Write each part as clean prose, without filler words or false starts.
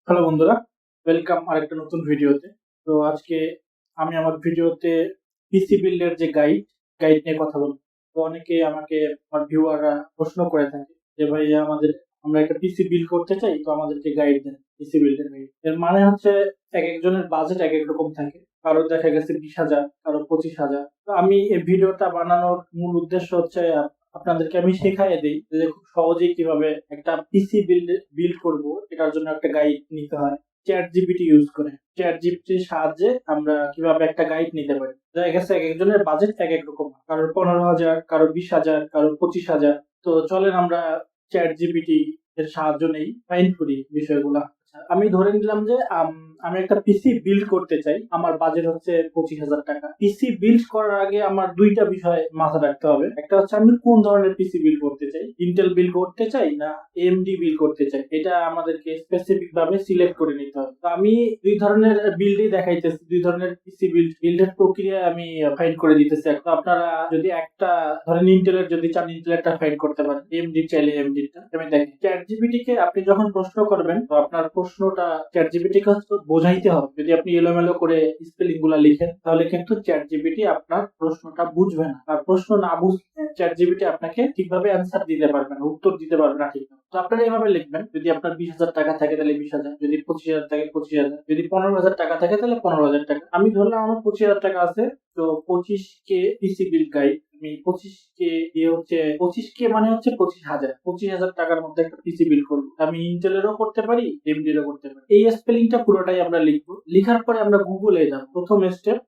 Hello বন্ধুরা, welcome আরেকটা নতুন ভিডিওতে। তো আজকে আমি আমার ভিডিওতে পিসি বিল্ডের যে গাইড নিয়ে কথা বলবো। তো অনেকে আমাকে আমার ভিউয়াররা প্রশ্ন করে থাকে যে ভাই আমরা একটা পিসি বিল্ড করতে চাই, তো আমাদেরকে গাইড দেন, পিসি বিল্ডের গাইড। এর মানে হচ্ছে এক একজনের বাজেট এক এক রকম থাকে। কারো দেখা গেছে 20,000, কারো 25,000। তো আমি এই ভিডিওটা বানানোর মূল উদ্দেশ্য হচ্ছে আপনাদেরকে আমি শেখাই দিই যে খুব সহজেই কিভাবে একটা পিসি বিল্ড করব, এটার জন্য একটা গাইড নিতে হয়। চ্যাট জিপিটি ইউজ করে, চ্যাট জিপিটির সাহায্যে আমরা কিভাবে একটা গাইড নিতে পারি। দেখা গেছে এক একজনের বাজেট এক এক রকম, কারোর 15,000, কারো 20,000, কারো 25,000। তো চলেন আমরা চ্যাট জিপিটি এর সাহায্য নেই, ফাইন্ড করি বিষয়গুলা। আমি ধরে নিলাম যে আমি একটা পিসি বিল্ড করতে চাই, আমার বাজেট হচ্ছে 25,000 টাকা। পিসি বিল্ড করার আগে আমার দুইটা বিষয় মাথায় রাখতে হবে। একটা হচ্ছে আমি কোন ধরনের পিসি বিল্ড করতে চাই, ইন্টেল বিল্ড করতে চাই না এএমডি বিল্ড করতে চাই, এটা আমাদেরকে স্পেসিফিক ভাবে সিলেক্ট করে নিতে হবে। তো আমি দুই ধরনের বিল্ডই দেখাইতেছি, দুই ধরনের পিসি বিল্ডের প্রক্রিয়া আমি ফাইন্ড করে দিতেছি। তো আপনারা যদি একটা ধরেন ইন্টেলের যদি চান, ইন্টেলেরটা ফাইন্ড করতে পারেন, এএমডি চাইলে এএমডিটা। আমি দেখেন চ্যাট জিপিটি কে আপনি যখন প্রশ্ন করবেন, তো আপনার প্রশ্নটা চ্যাট জিপিটি কে বোঝাইতে হবে। যদি আপনি এলোমেলো করে স্পেলিং গুলা লিখেন, তাহলে কিন্তু চ্যাট জিপিটি আপনার প্রশ্নটা বুঝবে না। আর প্রশ্ন না বুঝলে চ্যাট জিপিটি আপনাকে ঠিকভাবে অ্যান্সার দিতে পারবে না, উত্তর দিতে পারবে না ঠিক। তো আপনারা এভাবে লিখবেন, যদি আপনার 20,000 টাকা থাকে তাহলে 20,000, যদি 25,000 থাকে 25,000, যদি 15,000 টাকা থাকে তাহলে 15,000 টাকা। আমি ধরলাম আমার 25,000 টাকা আছে, তো 25K পিসি বিল্ড গাইড। আমি 25K দিয়ে হচ্ছে 25K মানে হচ্ছে 25,000 টাকার মধ্যে একটা পিসি বিল্ড করবো। আমি ইন্টেলেরও করতে পারি, এমডিরও করতে পারি। এই স্পেলিংটা পুরোটাই আমরা লিখবো। লিখার পরে আমরা গুগলে যাব। প্রথম স্টেপ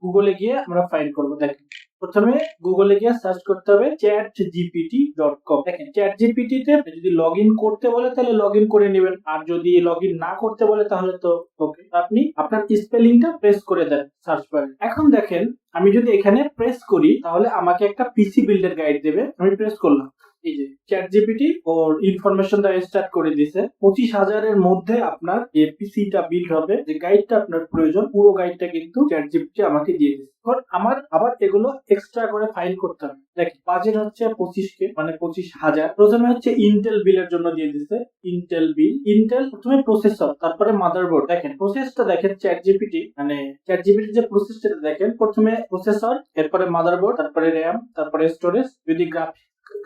গুগলে গিয়ে আমরা ফাইন্ড করবো। দেখেন প্রথমে গুগলে গিয়ে সার্চ করতে হবে chatgpt.com। দেখেন চ্যাট জিপিটি তে যদি লগ ইন করতে বলে তাহলে লগ ইন করে নেবেন, আর যদি লগ ইন না করতে বলে তাহলে তো ওকে, আপনি আপনার স্পেলিংটা প্রেস করে দেন সার্চ বারে। এখন দেখেন আমি যদি এখানে প্রেস করি তাহলে আমাকে একটা পিসি বিল্ডের গাইড দেবে। আমি প্রেস করলাম, এই যে চ্যাট জিপিটি ওর ইনফরমেশন দেওয়া স্টার্ট করে দিছে। 25,000-এর মধ্যে আপনার যে পিসিটা বিল্ড হবে, যে গাইডটা আপনার প্রয়োজন, পুরো গাইডটা কিন্তু চ্যাট জিপিটি আমাকে দিয়ে দিচ্ছে। আমার আবার এগুলো এক্সট্রা করে ফাইল করতে হবে। দেখেন বাজেট হচ্ছে 25K, মানে 25,000। প্রথমে হচ্ছে ইন্টেল বিলের জন্য দিয়ে দিচ্ছে, ইন্টেল বিল। ইন্টেল প্রথমে প্রসেসর, তারপরে মাদারবোর্ড। দেখেন প্রসেসটা দেখেন চ্যাট জিপিটি, মানে চ্যাট জিপিটি যে প্রসেসটা দেখেন, প্রথমে প্রসেসর, এরপরে মাদারবোর্ড, তারপরে র্যাম, তারপরে স্টোরেজ। যদি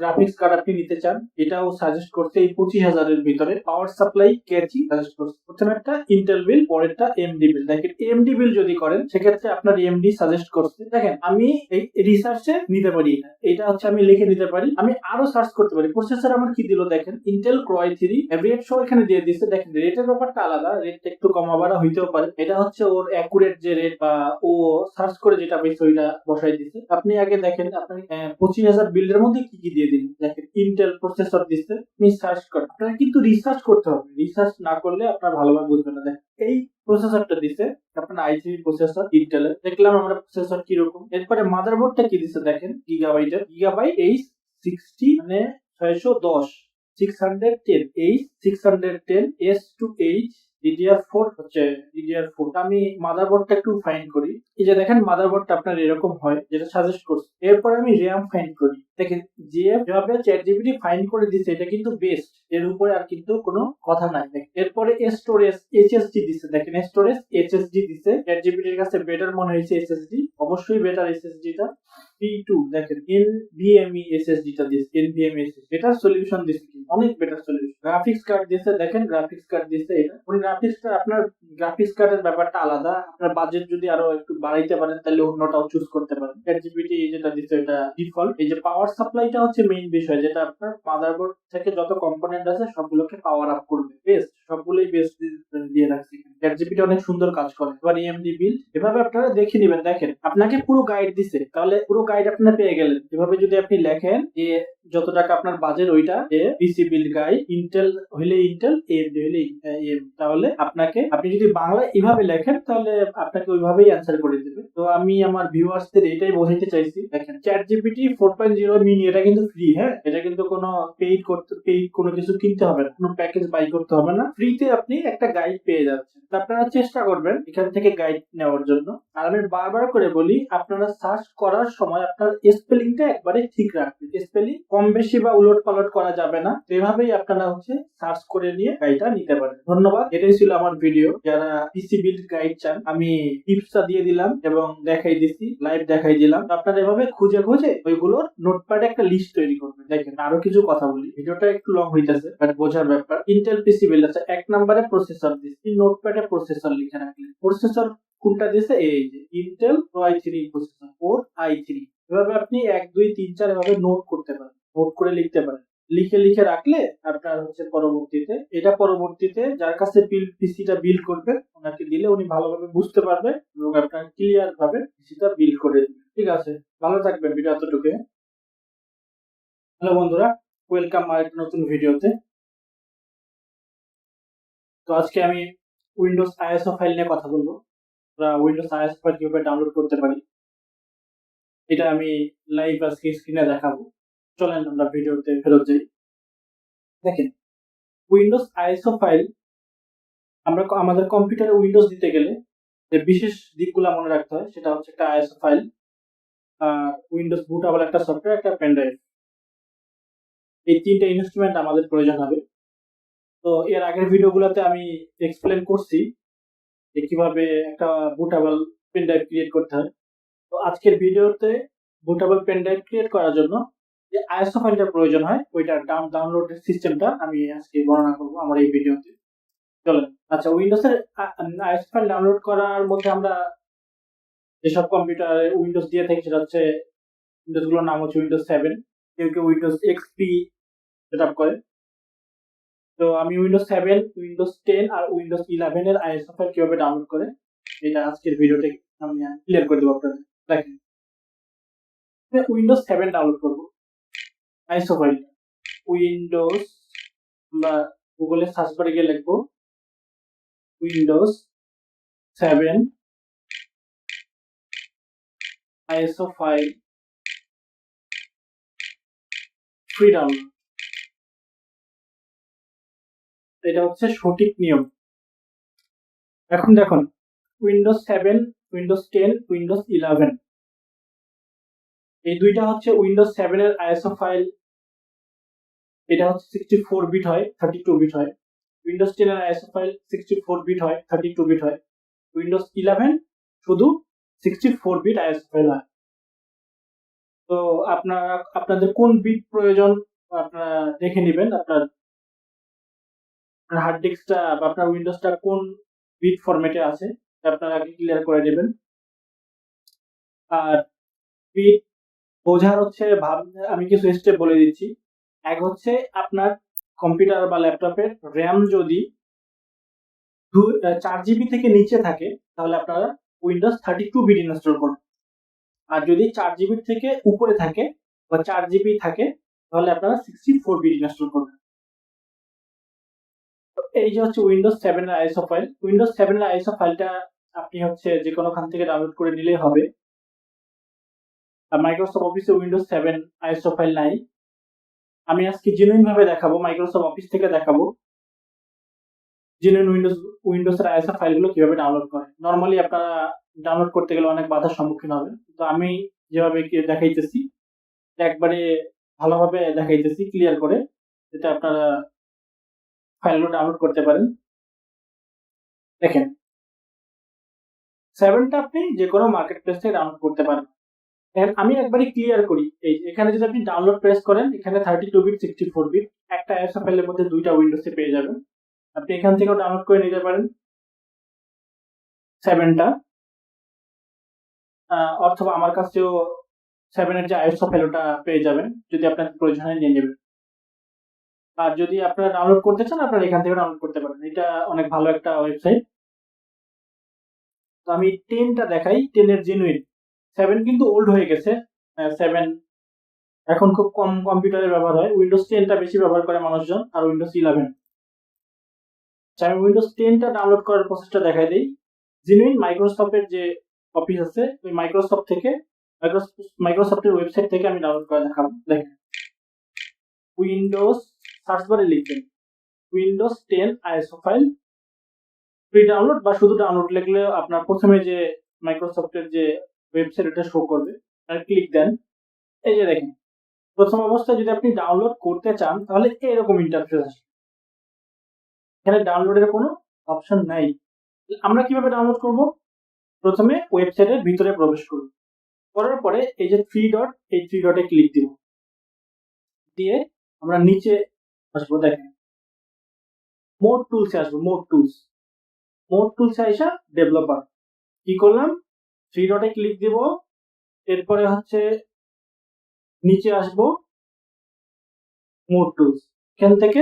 গ্রাফিক্স কার্ড আপনি নিতে চান, এটাও সাজেস্ট করছে এই 25,000-এর ভিতরে। পাওয়ার সাপ্লাই কেজি সাজেস্ট করছে। প্রথমে একটা ইন্টেল বিল, পরেরটা এমডি বিল। দেখেন এমডি বিল যদি করেন সেক্ষেত্রে আপনার এমডি সাজেস্ট করছে। দেখেন আমি এই রিসার্চে নিতে পারি, এটা হচ্ছে আমি লিখে নিতে পারি। আমি আরো সার্চ করতে পারি। প্রসেসর আমার কি দিল দেখেন, ইন্টেল ক্রয় 3 রেট সহ এখানে দিয়ে দিচ্ছে। দেখেন রেটের ব্যাপারটা আলাদা, রেটটা একটু কমা বাড়া হইতেও পারে। এটা হচ্ছে ওর অ্যাকুরেট যে রেট, বা ও সার্চ করে যেটা পেয়েছে ওইটা বসাই দিচ্ছে। আপনি আগে দেখেন আপনি 25,000 বিল্ডের মধ্যে কি কি দিয়ে দিন। দেখেন ইন্টেল প্রসেসর দিচ্ছে, আপনি সার্চ করেন। আপনার কিন্তু রিসার্চ করতে হবে, রিসার্চ না করলে আপনার ভালোভাবে বুঝবেন না। দেখেন এই প্রসেসরটা দিছে আপনার i3 প্রসেসর ইন্টেলের। দেখলাম আমরা প্রসেসর কিরকম। এরপরে মাদারবোর্ডটা কি দিছে দেখেন, গিগাবাইট H60, মানে 610, 610 H610 S2H DDR4 হচ্ছে DDR4। আমি মাদারবোর্ডটা একটু ফাইন্ড করি। এই যে দেখেন মাদারবোর্ডটা আপনার এরকম হয়, যেটা সাজেস্ট করছে। এরপর আমি র্যাম ফাইন্ড করি। দেখেন যেভাবে চ্যাট জিপিটি ফাইন্ড করে দিচ্ছে, এটা কিন্তু বেস্ট, এর উপরে আর কিন্তু কোনো কথা নাই। এরপরে স্টোরেজ এইচএসডি দিচ্ছে। দেখেন স্টোরেজ এইচএসডি দিচ্ছে, চ্যাট জিপিটির কাছে বেটার মনে হয়েছে এসএসডি, অবশ্যই বেটার এসএসডিটা। P2 দেখেন NVMe এসএসডিটা দিচ্ছে, NVMe SSD এটা সলিউশন দিচ্ছে, অনেক বেটার সলিউশন। গ্রাফিক্স কার্ড দিচ্ছে, দেখেন গ্রাফিক্স কার্ড দিচ্ছে। এটা আপনার গ্রাফিক্স কার্ডের ব্যাপারটা আলাদা। আপনার বাজেট যদি আরো একটু বাড়াইতে পারেন তাহলে অন্যটাও চুজ করতে পারেন। চ্যাটজিপিটি যেটা দিচ্ছে এটা ডিফল্ট। এই যে পাওয়ার সাপ্লাইটা হচ্ছে মেইন বিষয়, যেটা আপনার মাদারবোর্ড থেকে যত কম্পোনেন্ট আছে সবগুলোকে পাওয়ার আপ করবে। বেস্ট, সবগুলোই বেস্ট দিয়ে রাখছি। চ্যাটজিপিটি অনেক সুন্দর কাজ করে। এবার এমডি বিল এভাবে আপনারা দেখে নেবেন। দেখেন আপনাকে পুরো গাইড দিচ্ছে, তাহলে পুরো গাইড আপনারা পেয়ে গেলেন। এভাবে যদি আপনি লেখেন যে যত টাকা আপনার বাজেট ওইটা, পিসি বিল্ড গাইড, ইন্টেল হইলে ইন্টেল, এএমডি হইলে তাহলে আপনি যদি বাংলা এভাবে লেখেন তাহলে আপনাকে ওইভাবেই অ্যান্সার করে দেবে। তো আমি আমার ভিউয়ার্সদের এটাই বোঝাতে চাইছি। দেখেন চ্যাটজিপিটি 4.0 মিনি এটা কিন্তু ফ্রি, হ্যাঁ, এটা কিন্তু কোনো পেইড কোনো কিছু কিনতে হবে না, কোনো প্যাকেজ বাই করতে হবে না, ফ্রিতে আপনি একটা গাইড পেয়ে যাচ্ছেন। আপনারা চেষ্টা করবেন এখান থেকে গাইড নেওয়ার জন্য। আর আমি বারবার করে বলি, আপনারা সার্চ করার সময় আপনার স্পেলিংটা একবারে ঠিক রাখবেন। স্পেলিং কম বেশি বা উলট পালট করা যাবে না, তো এভাবেই আপনারা সার্চ করে নিয়ে গাইডটা নিতে পারেন। ধন্যবাদ, এটাই ছিল আমার ভিডিও। যারা পিসি বিল্ড গাইড চান, আমি টিপসটা দিয়ে দিলাম এবং দেখাই দিছি, লাইভ দেখাই দিলাম। আপনারা এভাবে খুঁজে খুঁজে ওইগুলোর নোটপ্যাডে একটা লিস্ট তৈরি করবেন। দেখেন, আরো কিছু কথা বলি, ভিডিওটা একটু লং হইতেছে বাট বোঝার ব্যাপার। ইন্টেল পিসি বিল্ড আছে, 1 নম্বরে প্রসেসর দিচ্ছি, নোটপ্যাডে প্রসেসর লিখে রাখলেন। প্রসেসর কোনটা দিয়েছে, এই যে ইন্টেল i3 প্রসেসর, 4i3। এভাবে আপনি 1 2 3 4 এভাবে নোট করতে পারেন, নোট করে লিখতে পারেন। লিখে লিখে রাখলে আপনার পরবর্তীতে যার কাছে পিসিটা বিল্ড করবে ওনাকে দিলে উনি ভালোভাবে বুঝতে পারবে এবং আপনার ক্লিয়ার ভাবে পিসিটা বিল্ড করে দিবে। ঠিক আছে, ভালো থাকবেন। ভিডিও এতটুকু। হ্যালো বন্ধুরা, ওয়েলকাম আমার একটা নতুন ভিডিওতে। তো আজকে আমি উইন্ডোজ আইএসও ফাইল নিয়ে কথা বলবো। উইন্ডোজ আইএসও ফাইল কিভাবে ডাউনলোড করতে পারি এটা আমি লাইভ আজকে স্ক্রিনে দেখাবো। চলেন আমরা ভিডিওতে ফেরত যাই। দেখেন, উইন্ডোজ আইএসও ফাইল আমরা আমাদের কম্পিউটারে উইন্ডোজ দিতে গেলে যে বিশেষ দিকগুলো মনে রাখতে হয় সেটা হচ্ছে একটা আইএসও ফাইল, উইন্ডোজ বুটেবল একটা সফটওয়্যার, একটা পেন ড্রাইভ। এই তিনটা ইনস্ট্রুমেন্ট আমাদের প্রয়োজন হবে। তো এর আগের ভিডিওগুলোতে আমি এক্সপ্লেন করছি যে কিভাবে একটা বুটেবল পেন ড্রাইভ ক্রিয়েট করতে হয়। তো আজকের ভিডিওতে বুটেবল পেন ড্রাইভ ক্রিয়েট করার জন্য যে আইএসও ফাইলটা প্রয়োজন হয় ওইটার ডাউনলোডের সিস্টেমটা আমি আজকে বর্ণনা করবো আমার এই ভিডিওতে। চলেন। আচ্ছা, উইন্ডোজের আইএসও ফাইল ডাউনলোড করার মধ্যে আমরা যেসব কম্পিউটারে উইন্ডোজ দিয়ে থাকি সেটা হচ্ছে উইন্ডোজ গুলোর নাম হচ্ছে উইন্ডোজ 7, কেউ কেউ উইন্ডোজ এক্সপি সেটআপ করে। তো আমি উইন্ডোজ 7, উইন্ডোজ 10 আর উইন্ডোজ 11 এর আইএসও ফাইল কিভাবে ডাউনলোড করে এটা আজকের ভিডিওতে আমি ক্লিয়ার করে দেবো আপনাদের। দেখেন, উইন্ডোজ 7 ডাউনলোড করবো আইএসও ফাইল। উইন্ডোজ বা গুগলে সার্চ বারে গিয়ে লিখবো Windows 7 ISO file free download. এটা হচ্ছে সঠিক নিয়ম। এখন দেখুন, উইন্ডোজ 7, উইন্ডোজ 10, উইন্ডোজ 11 এই দুইটা হচ্ছে উইন্ডোজ 7 এর আইএসও ফাইল। এটা হচ্ছে 64 বিট হয়, 32 বিট হয়। উইন্ডোজ 10 এর আইএসও ফাইল 64 বিট হয়, 32 বিট হয়। উইন্ডোজ 11 শুধু 64 বিট আইএসও ফাইল হয়। তো আপনাদের কোন বিট প্রয়োজন আপনারা দেখে নেবেন। আপনার হার্ড ডিস্কটা বা আপনার উইন্ডোজটা কোন বিট ফরম্যাটে আছে আপনারা আগে ক্লিয়ার করে নেবেন। আর বিট বোঝার আমি কিছু স্টেপ বলে দিচ্ছি। এক হচ্ছে আপনার কম্পিউটার বা ল্যাপটপের র্যাম যদি 4 জিবি থেকে নিচে থাকে তাহলে আপনারা উইন্ডোজ 32 বিট ইনস্টল করবেন। আর যদি 4 জিবি থেকে উপরে থাকে বা 4 জিবি থাকে তাহলে আপনারা 64 বিট ইনস্টল করবেন। এই যে হচ্ছে উইন্ডোজ 7 এর আইএসও ফাইল। উইন্ডোজ 7 এর আইএসও ফাইলটা আপনি যে কোনো খান থেকে ডাউনলোড করে নিলেই হবে। আর মাইক্রোসফট অফিসে উইন্ডোজ 7 আইএসও ফাইল নাই। আমি আজকে জেনুইন ভাবে দেখাবো, মাইক্রোসফট অফিস থেকে দেখাবো জেনুইন উইন্ডোজ এর আইএসও ফাইলগুলো কিভাবে ডাউনলোড করে। নরমালি আপনারা ডাউনলোড করতে গেলে অনেক বাধার সম্মুখীন হবেন, তো আমি যেভাবে দেখাইতেছি একবারে ভালোভাবে দেখাইতেছি ক্লিয়ার করে, যেটা আপনারা ফাইলগুলো ডাউনলোড করতে পারেন। দেখেন, 7টা আপনি যে কোনো মার্কেট প্লেস থেকে ডাউনলোড করতে পারেন। আমি একবারই ক্লিয়ার করি। এই এখানে যদি আপনি ডাউনলোড প্রেস করেন, এখানে 32 বিট 64 বিট একটা আইএসও ফাইলের মধ্যে দুইটা উইন্ডোজে পেয়ে যাবেন। আপনি এখান থেকেও ডাউনলোড করে নিতে পারেন 7টা, অথবা আমার কাছেও 7 এর যে আইএসও ফাইল ওটা পেয়ে যাবেন। যদি আপনার প্রয়োজন হয় নিয়ে নেবেন। আর যদি আপনারা ডাউনলোড করতে চান আপনারা এখান থেকে ডাউনলোড করতে পারেন। এটা অনেক ভালো একটা ওয়েবসাইট। তো আমি 10টা দেখাই, 10 এর জেনুইন। 7 কিন্তু ওল্ড হয়ে গেছে। 7 এখন খুব কম কম্পিউটারে ব্যবহার হয়। উইন্ডোজ 10টা বেশি ব্যবহার করে মানুষজন, আর উইন্ডোজ 11। আমি উইন্ডোজ 10টা ডাউনলোড করার প্রসেসটা দেখাই দিই। জেনুইন মাইক্রোসফটের যে অফিস আছে ওই মাইক্রোসফটের ওয়েবসাইট থেকে আমি ডাউনলোড করে দেখাবো। দেখেন, উইন্ডোজ সার্চ বারে লিখবেন Windows 10 ISO file free download, বা শুধু ডাউনলোড লিখলে আপনার প্রথমে যে মাইক্রোসফটের যে ওয়েবসাইট এটা শো করবে, আর ক্লিক দেন। এই যে দেখেন, প্রথম অবস্থায় যদি আপনি ডাউনলোড করতে চান তাহলে এরকম ইন্টারফেস আসবে। এখানে ডাউনলোডের কোনো অপশন নাই। আমরা কিভাবে ডাউনলোড করব? প্রথমে ওয়েবসাইটের ভিতরে প্রবেশ করব, করার পরে এই যে থ্রি ডট, এই থ্রি ডটে ক্লিক দিব, দিয়ে আমরা নিচে আসবো। দেখেন মোর টুলসে আসবো, মোর টুলসে আইসা ডেভেলপার কি করলাম, থ্রি ডটে ক্লিক দিব, এরপরে হচ্ছে নিচে আসবো মোর টুলস, এখান থেকে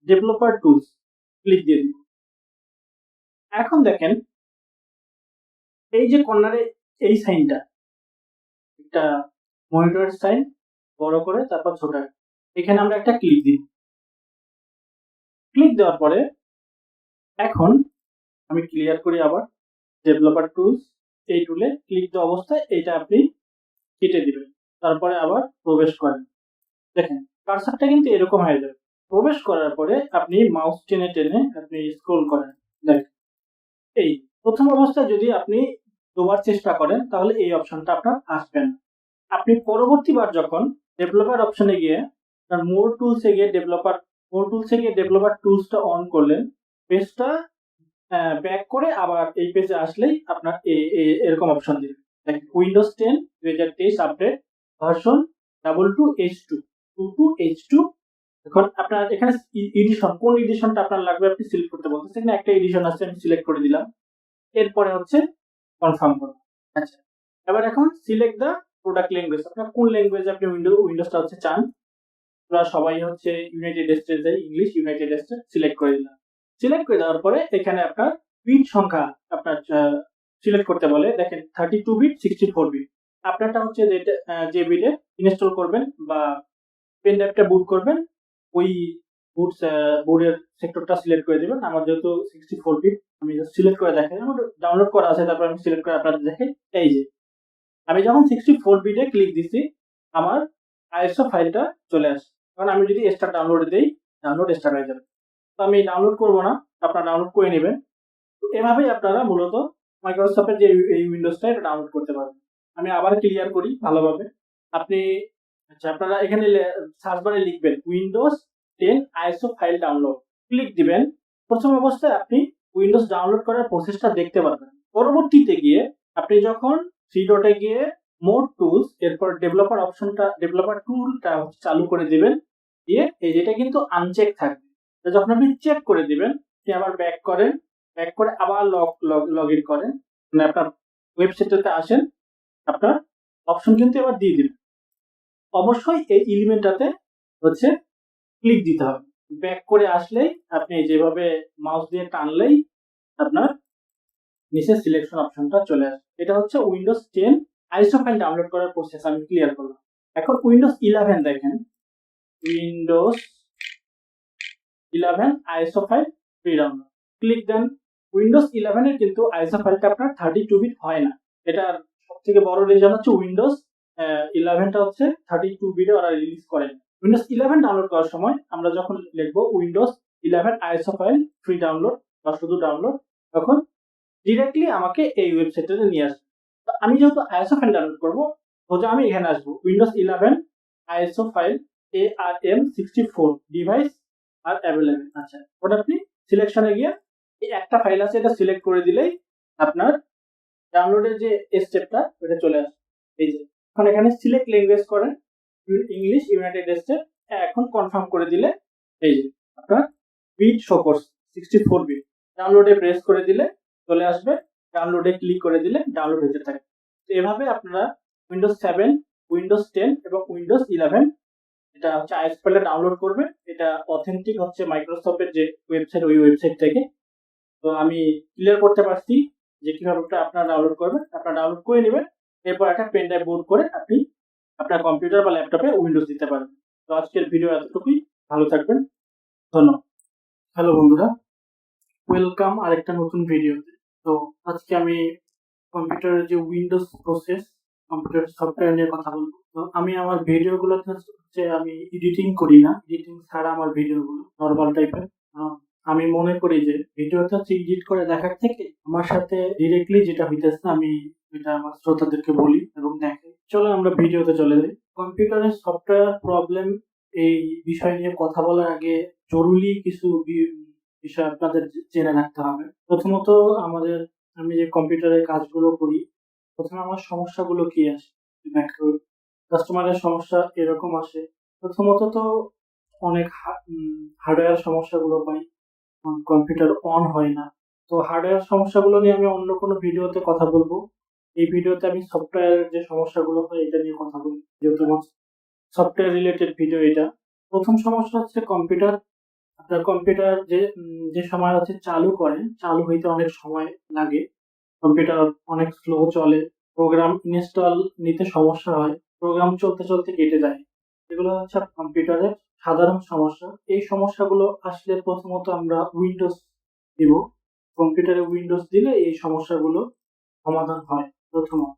ডেভেলপার টুলস ক্লিক দিয়ে দিব। এখন দেখেন এই যে কর্নারে এই সাইনটা, একটা মনিটরের সাইন, বড় করে তারপর ছোট, এখানে আমরা একটা ক্লিক দিই। ক্লিক দেওয়ার পরে এখন আমি ক্লিয়ার করি আবার, ডেভেলপার টুলস, এই টুলে ক্লিক দেওয়া অবস্থায় এটা আপনি কেটে দিবেন, তারপরে আবার প্রবেশ করেন। দেখেন কার্সারটা কিন্তু এরকম হয়ে যাবে। প্রবেশ করার পরে আপনি মাউস টেনে টেনে আপনি স্ক্রল করেন। দেখেন এই প্রথম অবস্থায় যদি আপনি দুবার চেষ্টা করেন তাহলে এই অপশনটা আপনার আসবে না। আপনি পরবর্তীবার যখন ডেভেলপার অপশনে গিয়ে মোর টুলসে গিয়ে ডেভেলপার টুলসটা অন করলেন, পেজটা ব্যাক করে আবার এই পেজে আসলেই আপনার এরকম অপশন দিবে। দেখেন উইন্ডোজ 10 2023 আপডেট ভার্সন 22H2 এখন আপনার এখানে এডিশন, কোন এডিশনটা আপনার লাগবে আপনি সিলেক্ট করতে বলতেছেন। এখানে একটা এডিশন আছে, আমি সিলেক্ট করে দিলাম, এরপরে হচ্ছে কনফার্ম করুন। আচ্ছা, এবার এখন সিলেক্ট দা প্রোডাক্ট ল্যাঙ্গুয়েজ, আপনার কোন ল্যাঙ্গুয়েজে আপনি উইন্ডোজটা হচ্ছে চান। আমরা সবাই হচ্ছে ইউনাইটেড স্টেটস যাই, ইংলিশ ইউনাইটেড স্টেটস সিলেক্ট করে দিলাম। সিলেক্ট করে দেওয়ার পরে এখানে আপনার বিট সংখ্যা আপনার সিলেক্ট করতে বলে। দেখেন 32 বিট 64 বিট, আপনারটা হচ্ছে যে বিটে ইনস্টল করবেন বা পেন ড্রাইভটা বুট করবেন ওই বোর্ডের সেক্টরটা সিলেক্ট করে দিবেন। আমার যেহেতু 64 বিট, আমি জাস্ট সিলেক্ট করে দেখাই, আমার ডাউনলোড করা আছে, তারপর আমি সিলেক্ট করে আপনাদের দেখাই। এই যে আমি যখন 64 বিটে ক্লিক দিছি আমার আইএসও ফাইলটা চলে আসে। কারণ আমি যদি স্টার্ট ডাউনলোড দেই, ডাউনলোড স্টার্ট হয়ে যাবে। তো আমি ডাউনলোড করবো না, আপনারা ডাউনলোড করে নেবেন। তো এভাবেই আপনারা মূলত মাইক্রোসফটের যে এই উইন্ডোজটা এটা ডাউনলোড করতে পারবেন। আমি আবার ক্লিয়ার করি ভালোভাবে। আপনি আচ্ছা, আপনারা এখানে সার্চ বারে লিখবেন Windows 10 ISO file download, click দিবেন। প্রথম অবস্থায় আপনি উইন্ডোজ ডাউনলোড করার প্রসেসটা দেখতে পারবেন। পরবর্তীতে গিয়ে আপনি যখন থ্রি ডটে গিয়ে মোর টুলস, এরপর ডেভেলপার টুলটা চালু করে দিবেন, দিয়ে এই যেটা কিন্তু আনচেক থাকবে। যখন আপনি চেক করে দিবেন, আপনি আবার ব্যাক করে আবার লগ ইন করেন, মানে আপনার ওয়েবসাইটটাতে আসেন, আপনার অপশন কিন্তু এবার দিয়ে দিবেন। অবশ্যই এই এলিমেন্টটাতে হচ্ছে ক্লিক দিতে হবে। ব্যাক করে আসলেই আপনি যেভাবে মাউস দিয়ে টানলেই আপনার নিচে সিলেকশন অপশনটা চলে আসবে। এটা হচ্ছে উইন্ডোজ 10 আইএসও ফাইল ডাউনলোড করার প্রসেস আমি ক্লিয়ার করলাম। এখন উইন্ডোজ 11 দেখেন, Windows 11 ISO file free download, click দেন। উইন্ডোজ 11 এর কিন্তু আইএসও ফাইলটা আপনার 32 বিট হয় না। এটার সবথেকে বড় রিজন হচ্ছে উইন্ডোজ 11টা হচ্ছে 32 বিটে ওরা রিলিজ করেন। উইন্ডোজ 11 ডাউনলোড করার সময় আমরা যখন লিখবো Windows 11 ISO file free download বা শুধু ডাউনলোড, তখন ডিরেক্টলি আমাকে এই ওয়েবসাইটে নিয়ে আসবে। তো আমি যেহেতু আইএসও ফাইল ডাউনলোড করবো, সোজা আমি এখানে আসবো, Windows 11 ISO file ARM64 device আর অ্যাভেলেবেল। আচ্ছা, ওটা আপনি সিলেকশনে গিয়ে এই একটা ফাইল আছে এটা সিলেক্ট করে দিলেই আপনার ডাউনলোডের যে স্টেপটা ওটা চলে আসবে। এই যে এখন এখানে সিলেক্ট ল্যাঙ্গুয়েজ করেন, ইংলিশ ইউনাইটেড স্টেট, এখন কনফার্ম করে দিলে এই যে আপনার বিট শো করছে 64 বিট। ডাউনলোডে প্রেস করে দিলে চলে আসবে, ডাউনলোডে ক্লিক করে দিলে ডাউনলোড হতে থাকে। তো এভাবে আপনারা উইন্ডোজ 7, উইন্ডোজ 10 এবং উইন্ডোজ 11 এটা হচ্ছে আইএসও ফাইলটা ডাউনলোড করবে। এটা অথেন্টিক হচ্ছে মাইক্রোসফটের যে ওয়েবসাইট, ওই ওয়েবসাইট থেকে। তো আমি ক্লিয়ার করতে পারছি যে কিভাবে আপনারা ডাউনলোড করবেন। আপনারা ডাউনলোড করে নেবেন, এরপর একটা পেন ড্রাইভ বুট করে আপনি আপনার কম্পিউটার বা ল্যাপটপে উইন্ডোজ দিতে পারবেন। তো আজকের ভিডিও এতটুকুই, ভালো থাকবেন, ধন্যবাদ। হ্যালো বন্ধুরা, ওয়েলকাম আরেকটা নতুন ভিডিওতে। তো আজকে আমি কম্পিউটারের যে উইন্ডোজ প্রসেস, কম্পিউটার সফটওয়্যার নিয়ে কথা বলবো। তো আমি আমার ভিডিওগুলোতে হচ্ছে আমি এডিটিং করি না, এডিটিং ছাড়া আমার ভিডিওগুলো নর্মাল টাইপের। আমি মনে করি যে ভিডিওটা হচ্ছে এডিট করে দেখার থেকে আমার সাথে ডিরেক্টলি যেটা হইতেছে আমি এটা আমার শ্রোতাদেরকে বলি এবং দেখাই। চলো আমরা ভিডিওতে চলে যাই। কম্পিউটারের সফটওয়্যার প্রবলেম এই বিষয় নিয়ে কথা বলার আগে জরুরি কিছু বিষয় আপনাদের জেনে রাখতে হবে। প্রথমত আমি যে কম্পিউটারের কাজগুলো করি, প্রথমে আমার সমস্যাগুলো কি আসে ব্যাখ্যা করি। কাস্টমারের সমস্যা এরকম আসে, প্রথমত তো অনেক হার্ডওয়্যার সমস্যাগুলো পাই, কম্পিউটার অন হয় না। তো হার্ডওয়্যার সমস্যাগুলো নিয়ে আমি অন্য কোনো ভিডিওতে কথা বলবো। এই ভিডিওতে আমি সফটওয়্যার যে সমস্যাগুলো হয় এটা নিয়ে কথা বলবো, যেহেতু আমার সফটওয়্যার রিলেটেড ভিডিও এটা। প্রথম সমস্যা হচ্ছে কম্পিউটার। আপনার কম্পিউটার যে সময় হচ্ছে চালু হইতে অনেক সময় লাগে, কম্পিউটার অনেক স্লো চলে, প্রোগ্রাম ইনস্টল নিতে সমস্যা হয়, প্রোগ্রাম চলতে চলতে কেটে যায়। এগুলো হচ্ছে কম্পিউটারের সাধারণ সমস্যা। এই সমস্যাগুলো আসলে প্রথমত আমরা উইন্ডোজ দিব। কম্পিউটারে উইন্ডোজ দিলে এই সমস্যাগুলো সমাধান হয় প্রথমত।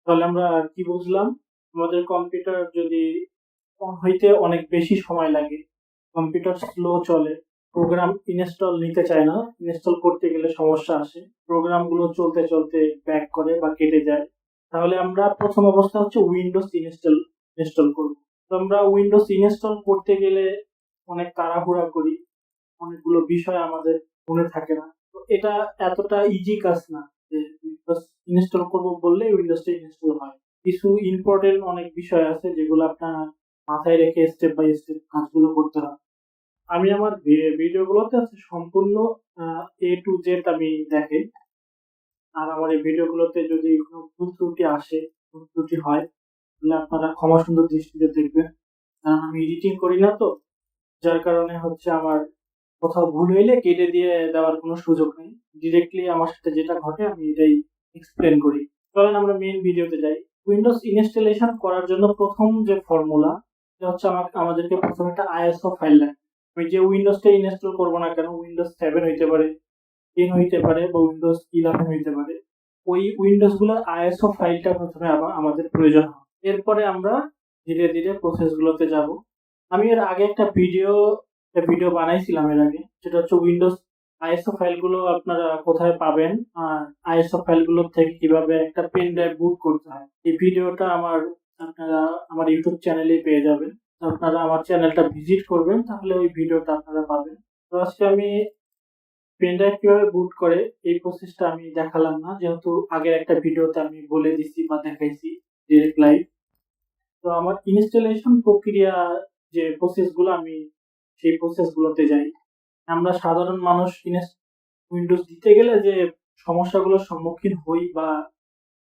তাহলে আমরা কি বুঝলাম? আমাদের কম্পিউটার যদি অন হইতে অনেক বেশি সময় লাগে, কম্পিউটার স্লো চলে, প্রোগ্রাম ইনস্টল নিতে চায় না, ইনস্টল করতে গেলে সমস্যা আসে, প্রোগ্রামগুলো চলতে চলতে ব্যাক করে বা কেটে যায়, তাহলে আমরা প্রথম অবস্থা হচ্ছে উইন্ডোজ ইনস্টল করব। তো আমরা উইন্ডোজ ইনস্টল করতে গেলে অনেক তাড়াহুড়া করি, অনেকগুলো বিষয় আমাদের মনে থাকে না। তো এটা এতটা ইজি কাজ না যে উইন্ডোজ ইনস্টল করব বললে উইন্ডোজটা ইনস্টল হয়। কিছু ইম্পর্টেন্ট অনেক বিষয় আছে যেগুলো আপনার মাথায় রেখে স্টেপ বাই স্টেপ কাজগুলো করতে হয়। আমি আমার ভিডিওগুলোতে সম্পূর্ণ এ টু জেড আমি দেখাই। আর আমার এই ভিডিওগুলোতে যদি কোনো ভুল ত্রুটি আসে, ভুল ত্রুটি হয়, তাহলে আপনারা ক্ষমা সুন্দর দৃষ্টিতে দেখবেন। কারণ আমি এডিটিং করি না তো, যার কারণে হচ্ছে আমার কোথাও ভুল হইলে কেটে দিয়ে দেওয়ার কোনো সুযোগ নেই। ডিরেক্টলি আমার সাথে যেটা ঘটে আমি এটাই এক্সপ্লেন করি। চলেন আমরা মেইন ভিডিওতে যাই। উইন্ডোজ ইনস্টলেশন করার জন্য প্রথম যে ফর্মুলা, সেটা হচ্ছে আমাদেরকে প্রথমে একটা আইএসও ফাইল লাগবে। আমি যে উইন্ডোজটা ইনস্টল করবো না কেন, উইন্ডোজ 7 হইতে পারে, 10 হইতে পারে বা উইন্ডোজ 11 হইতে পারে, ওই উইন্ডোজ গুলোর আইএসও ফাইলটা প্রথমে আমাদের প্রয়োজন হয়। এরপরে আমরা ধীরে ধীরে প্রসেস গুলোতে যাব। আমি এর আগে একটা ভিডিও বানাইছিলাম এর আগে, সেটা হচ্ছে উইন্ডোজ আইএসও ফাইলগুলো আপনারা কোথায় পাবেন আর আইএসও ফাইলগুলো থেকে কিভাবে একটা পেন ড্রাইভ বুট করতে হয়। এই ভিডিওটা আপনারা আমার ইউটিউব চ্যানেলে পেয়ে যাবেন। আপনারা আমার চ্যানেলটা ভিজিট করবেন, তাহলে ওই ভিডিওটা আপনারা পাবেন। তো আজকে আমি পেন ড্রাইভ কিভাবে বুট করে এই প্রসেসটা আমি দেখালাম না, যেহেতু আগের একটা ভিডিওতে আমি বলে দিছি বা দেখাইছি ডিরেক্ট লাইভ। তো আমার ইনস্টলেশন প্রক্রিয়া যে প্রসেসগুলো, আমি সেই প্রসেসগুলোতে যাই। আমরা সাধারণ মানুষ উইন্ডোজ দিতে গেলে যে সমস্যাগুলোর সম্মুখীন হই বা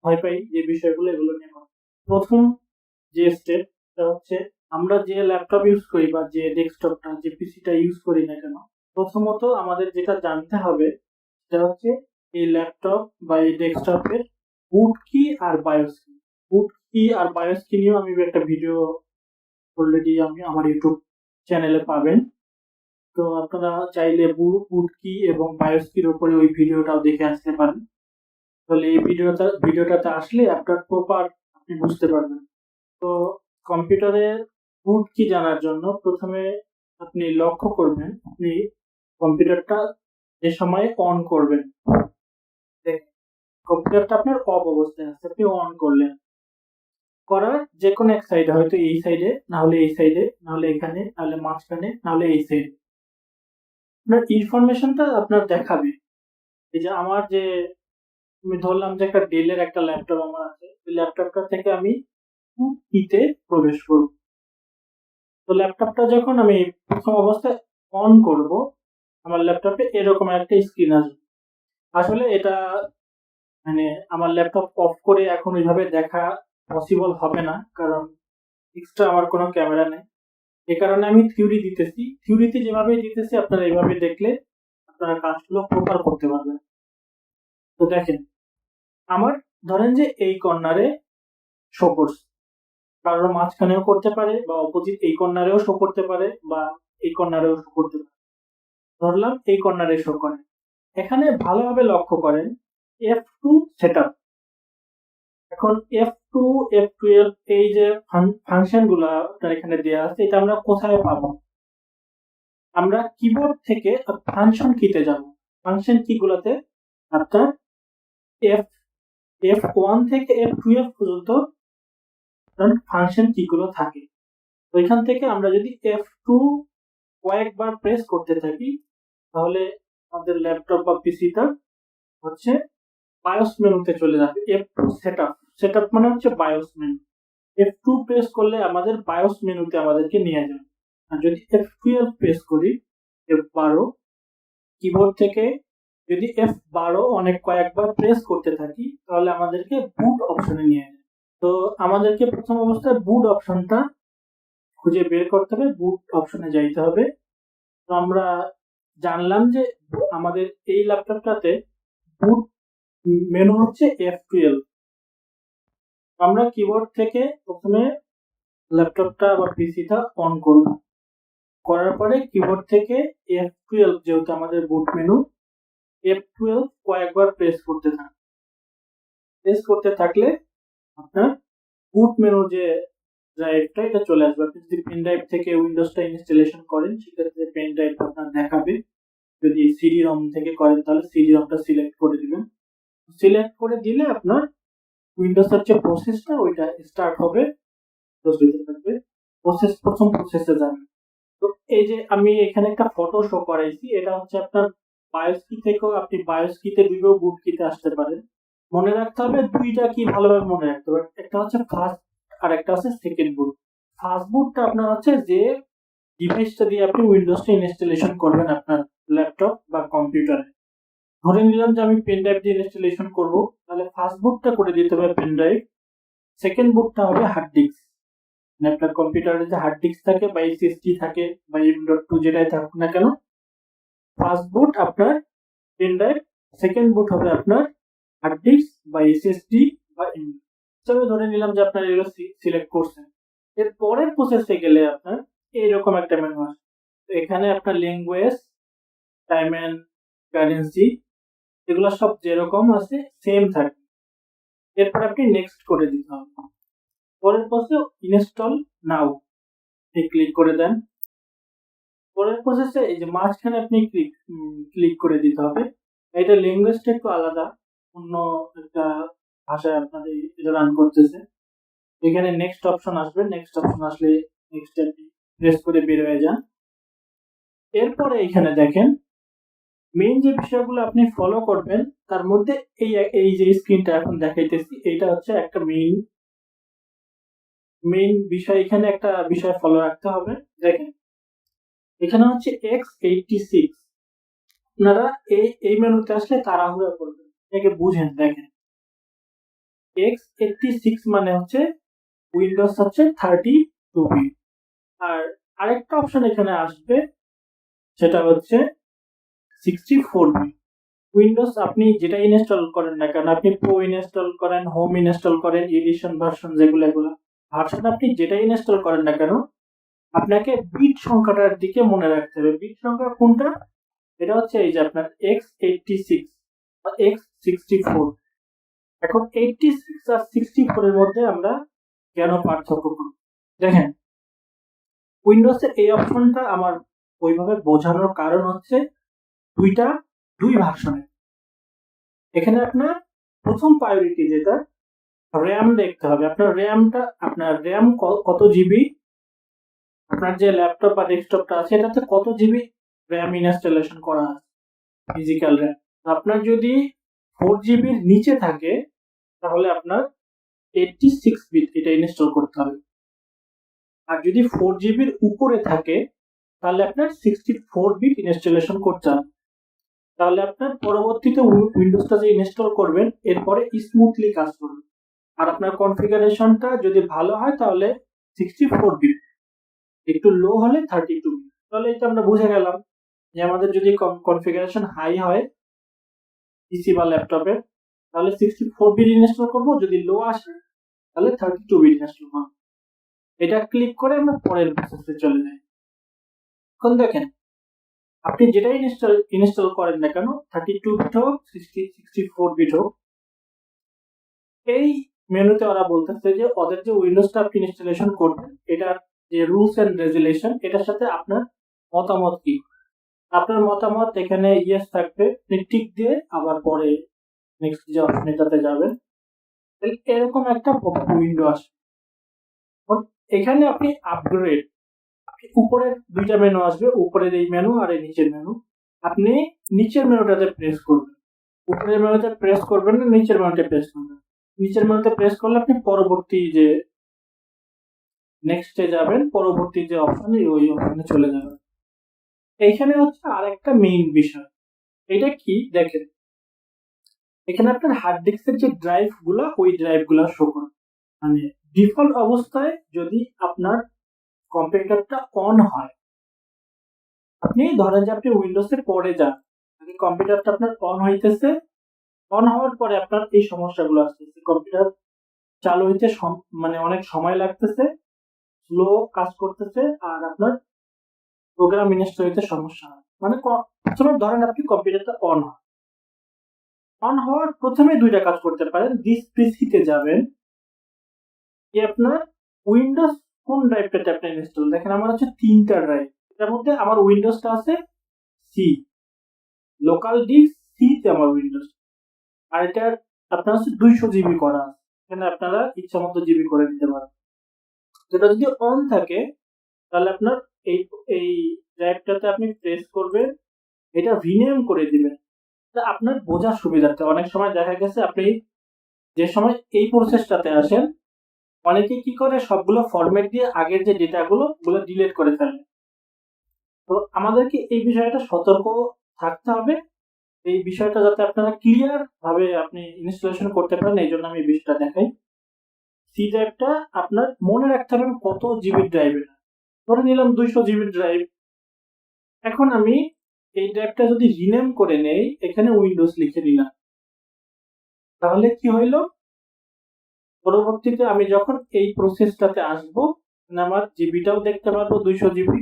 ভয় পাই, যে বিষয়গুলো, এগুলো নিয়ে কথা। প্রথম যে স্টেপ, সেটা হচ্ছে আমরা যে ল্যাপটপ ইউজ করি বা যে ডেস্কটপটা, যে পিসিটা ইউজ করি না কেন, প্রথমত আমাদের যেটা জানতে হবে সেটা হচ্ছে এই ল্যাপটপ বা এই ডেস্কটপের বুট কি আর বায়োস কি। বুট কি আর বায়োস কি নিয়েও আমি একটা ভিডিও অলরেডি আমি আমার ইউটিউব চ্যানেলে পাবেন। তো আপনারা চাইলে বুট কি এবং বায়োস কির উপরে ওই ভিডিওটাও দেখে আসতে পারেন। তাহলে এই ভিডিওটাতে আসলে আপনার প্রপার আপনি বুঝতে পারবেন। তো কম্পিউটারের বুট কি জানার জন্য প্রথমে আপনি লক্ষ্য করবেন, আপনি কম্পিউটারটা যে সময় অন করবেন, কম্পিউটারটা আপনার অফ অবস্থায় আছে, আপনি অন করলেন, করার যে কোনো এক সাইডে, হয়তো এই সাইডে, না হলে এই সাইডে, না হলে এখানে, না হলে মাঝখানে, না হলে এই সাইডে, আপনার ইনফরমেশনটা আপনার দেখাবে। এই যে আমি ধরলাম যে একটা ডেলের একটা ল্যাপটপ আমার আছে, ওই ল্যাপটপটা থেকে আমি কিতে প্রবেশ করব। তো ল্যাপটপটা যখন আমি প্রথম অবস্থায় অন করব, আমার ল্যাপটপে এরকম একটা স্ক্রিন আসবে। আসলে এটা মানে আমার ল্যাপটপ অফ করে এখন ওইভাবে দেখা পসিবল হবে না, কারণ এক্সট্রা আমার কোনো ক্যামেরা নেই। এই কারণে আমি থিওরিতে যেভাবে দিতেছি আপনারা এইভাবে দেখলে আপনারা কাজগুলো প্রপার করতে পারবেন। তো দেখেন, আমার ধরেন যে এই কর্নারে শো করছে, কারোর মাঝখানেও করতে পারে বা অপোজিট এই কর্নারেও শো করতে পারে বা এই কর্নারেও শো করতে পারে। ধরলাম এই কর্নারে শো করে। এখানে ভালোভাবে লক্ষ্য করেন F2 সেটআপ। এখন F2 F12 এই যে ফাংশন গুলা আপনার এখানে দেওয়া আছে, এটা আমরা কোথায় পাবো? আমরা কিবোর্ড থেকে ফাংশন কিতে যাব। ফাংশন কি গুলাতে আপনার F1 থেকে F12 পর্যন্ত আপনার ফাংশন কিগুলো থাকে। তো এখান থেকে আমরা যদি F2 কয়েকবার প্রেস করতে থাকি তাহলে আমাদের ল্যাপটপ বা পিসিটা হচ্ছে বায়োস মেনুতে চলে যাবে। F2 সেটআপ মানে হচ্ছে বায়োস মেনু। F2 প্রেস করলে আমাদের বায়োস মেনুতে আমাদেরকে নিয়ে যাবে। আর যদি F12 প্রেস করি, F12 কিবোর্ড থেকে যদি F12 কয়েকবার প্রেস করতে থাকি তাহলে আমাদেরকে বুট অপশনে নিয়ে যাবে। তো আমাদেরকে প্রথম অবস্থায় বুট অপশনটা খুঁজে বের করতে হবে, বুট অপশনে যাইতে হবে। তো আমরা জানলাম যে আমাদের এই ল্যাপটপটাতে বুট মেনু হচ্ছে F12। আমরা কিবোর্ড থেকে প্রথমে ল্যাপটপটা বা পিসিটা অন করব, করার পরে কিবোর্ড থেকে F12 যেহেতু আমাদের বুট মেনু, F12 কয়েকবার প্রেস করতে থাকলে আপনার বুট মেনু যে ড্রাইভটা এটা চলে আসবে। আপনি যদি পেন ড্রাইভ থেকে উইন্ডোজটা ইনস্টলেশন করেন সেক্ষেত্রে পেন ড্রাইভ আপনার দেখাবে। যদি সিডি রম থেকে করেন তাহলে সিডি রমটা সিলেক্ট করে দিবেন। সিলেক্ট করে দিলে আপনার উইন্ডোজের যে প্রসেসটা ওইটা স্টার্ট হবে, প্রথম প্রসেসে যাবে। তো এই যে আমি এখানে একটা ফটো শো করাইছি, এটা হচ্ছে আপনার বায়োস কি থেকেও আপনি বায়োস কিতে দিলেও বুট কিতে আসতে পারেন। মনে রাখতে হবে দুইটা কি ভালোভাবে মনে রাখতে হবে, একটা হচ্ছে ফার্স্ট আর একটা হচ্ছে সেকেন্ড বুট। ফার্স্ট বুটটা আপনার হচ্ছে যে ডিভাইসটা দিয়ে আপনি উইন্ডোজটা ইনস্টলেশন করবেন আপনার ল্যাপটপ বা কম্পিউটারে। ধরে নিলাম যে আমি পেন ড্রাইভ দিয়ে ইনস্টলেশন করব, তাহলে ফার্স্ট বুটটা করে দিতে হবে পেন ড্রাইভ, সেকেন্ড বুটটা হবে হার্ড ডিস্ক। আপনার কম্পিউটারে যে হার্ড ডিস্ক থাকে বা এসএসডি থাকে বা M.2 যেটাই থাকুক না কেন, ফার্স্ট বুট আপনার পেন ড্রাইভ, সেকেন্ড বুট হবে আপনার হার্ড ডিস্ক বা এসএসডি বা M.2। তবে ধরে নিলাম যে আপনার এগুলো সিলেক্ট করছেন। এর পরের প্রসেসে গেলে আপনার এইরকম একটা মেনু আসে। তো এখানে আপনার ল্যাঙ্গুয়েজ, টাইম এন্ড কারেন্সি এগুলো সব যেরকম আছে সেম থাকবে। এরপর আপনি নেক্সট করে দিতে হবে। পরের প্রসেসে ইনস্টল নাও ক্লিক করে দেন। পরের প্রসেসে এই যে মাঝখানে আপনি ক্লিক করে দিতে হবে। এটা ল্যাঙ্গুয়েজটা একটু আলাদা, অন্য একটা ভাষায় আপনার এটা রান করতেছে। এখানে নেক্সট অপশন আসবে, নেক্সট অপশন আসলে নেক্সট আপনি প্রেস করে বের হয়ে যান। এরপরে এখানে দেখেন মেইন যে বিষয়গুলো আপনি ফলো করবেন তার মধ্যে এই যে স্ক্রিনটা এখন দেখাইতেছি এটা হচ্ছে একটা মেইন বিষয়। এখানে একটা বিষয় ফলো রাখতে হবে। দেখেন এখানে হচ্ছে X86। আপনারা এই মেনুতে আসলে তাড়াহুড়া করবেন, এটাকে বুঝেন। দেখেন X86 মানে হচ্ছে উইন্ডোজ হচ্ছে 32 বিট। আর আরেকটা অপশন এখানে আসবে সেটা হচ্ছে 64 বিট। উইন্ডোজ আপনি যেটা ইনস্টল করেন না কেন, আপনি প্রো ইনস্টল করেন, হোম ইনস্টল করেন, এডিশন ভার্সন যেগুলো ভার্সন আপনি যেটা ইনস্টল করেন না কেন, আপনাকে বিট সংখ্যাটার দিকে মনে রাখতে হবে। বিট সংখ্যা কোনটা? এটা হচ্ছে এই যে আপনার X86 বা X64। এখন 86 আর 64 এর মধ্যে আমরা কেন পার্থক্য করব? দেখেন উইন্ডোজের এই অপশনটা আমার ওইভাবে বোঝানোর কারণ হচ্ছে দুই ভার্সনে। এখানে আপনার প্রথম প্রায়োরিটি যেটা র্যাম দেখতে হবে। আপনার র্যাম কত জিবি, আপনার যে ল্যাপটপ বা ডেস্কটপটা আছে এটাতে কত জিবি র্যাম ইনস্টলেশন করা আছে, ফিজিক্যাল র্যাম। আপনার যদি 4 জিবির নিচে থাকে তাহলে আপনার 86 বিট এটা ইনস্টল করতে হবে। আর যদি 4 জিবির উপরে থাকে তাহলে আপনার 64 বিট ইনস্টলেশন করতে হবে। তাহলে আপনার পরবর্তীতে উইন্ডোজটা যে ইনস্টল করবেন এরপরে স্মুথলি কাজ করবে। আর আপনার কনফিগারেশনটা যদি ভালো হয় তাহলে 64 বিট, একটু লো হলে 32 বিট। তাহলে এটা আমরা বুঝে গেলাম যে আমাদের যদি কনফিগারেশন হাই হয় পিসি বা ল্যাপটপে তাহলে 64 বিট ইনস্টল করব, যদি লো আসে তাহলে 32 বিট ইনস্টল করব। এটা ক্লিক করে আমরা পরের প্রসেসে চলে যাই। এখন দেখেন আপনি যেটাই ইনস্টল করেন না কেন, 32 বিট হোক 64 বিট হোক, এই মেনুতে ওরা বলতেছে যে ওদের যে উইন্ডোজটা আপনি ইনস্টলেশন করবেন এটার যে রুলস এন্ড রেগুলেশন এটার সাথে আপনার মতামত কি। আপনার মতামত এখানে ইয়েস থাকবে, টিক দিয়ে আবার পরে নেক্সট যে অপশন এটাতে যাবেন। এরকম একটা উইন্ডো আসবে। এখানে আপনি আপগ্রেড, উপরের দুইটা মেনু আসবে, উপরের এই মেনু আর এই নিচের মেনু। আপনি নিচের মেনুটাতে প্রেস করবেন, উপরের মেনুতে প্রেস করবেন না, নিচের মেনুতে প্রেস করবেন। নিচের মেনুতে প্রেস করলে আপনি পরবর্তী যে নেক্সটে যাবেন, পরবর্তী যে অপশন ওই অপশনে চলে যাবেন। এইখানে হচ্ছে আরেকটা মেইন বিষয়, এটা কি দেখেন, এখানে আপনার হার্ড ডিস্কের যে ড্রাইভ গুলা, ওই ড্রাইভ গুলা শো করে। মানে ডিফল্ট অবস্থায় যদি আপনার কম্পিউটারটা অন হয়, আপনি ধরেন যে আপনি উইন্ডোজে পড়ে যান, কম্পিউটারটা আপনার অন হইতেছে, অন হওয়ার পরে আপনার এই সমস্যাগুলো আসতেছে, কম্পিউটার চালু হইতে মানে অনেক সময় লাগতেছে, স্লো কাজ করতেছে, আর আপনার প্রোগ্রাম ইনস্টল হইতে সমস্যা হয়। মানে ধরেন আপনি কম্পিউটারটা অন হওয়ার প্রথমে দুইটা কাজ করতে পারেন। দিস পিসিতে যাবেন, আপনার উইন্ডোজ কোন ড্রাইভটাতে আপনি ইনস্টল, দেখেন আমার হচ্ছে 3টা ড্রাইভ, এটার মধ্যে আমার উইন্ডোজটা আছে সি, লোকাল ডিস্ক সি তে আমার উইন্ডোজ, আর এটার আপনার হচ্ছে 200 জিবি করা আছে, এখানে আপনারা ইচ্ছা মতো জিবি করে দিতে পারেন। যেটা যদি অন থাকে তাহলে আপনার এই এই ড্রাইভটাতে আপনি প্রেস করবেন, এটা রিনেম করে দিবেন। আপনার বোঝার সুবিধার্থে অনেক সময় দেখা গেছে আপনি যে সময় এই প্রসেসটাতে আসেন, অনেকে কি করে সবগুলো ফরম্যাট দিয়ে আগের যে ডেটাগুলো ডিলিট করে ফেলে। তো আমাদেরকে এই বিষয়টা সতর্ক থাকতে হবে, এই বিষয়টা যাতে আপনারা ক্লিয়ার ভাবে আপনি ইনস্টলেশন করতে পারেন, এই জন্য আমি বিষয়টা দেখাই। সি ড্রাইভটা আপনার মনে রাখতে হবে কত জিবি ড্রাইভ, ধরে নিলাম 200 জিবি ড্রাইভ। এখন আমি এই ড্রাইভটা যদি রিনেম করে নেই, এখানে উইন্ডোজ লিখে দিলাম, তাহলে কি হইলো, পরবর্তীতে আমি যখন এই প্রসেসটাতে আসবো, আমার জিবিটাও দেখতে পারবো 200 জিবি,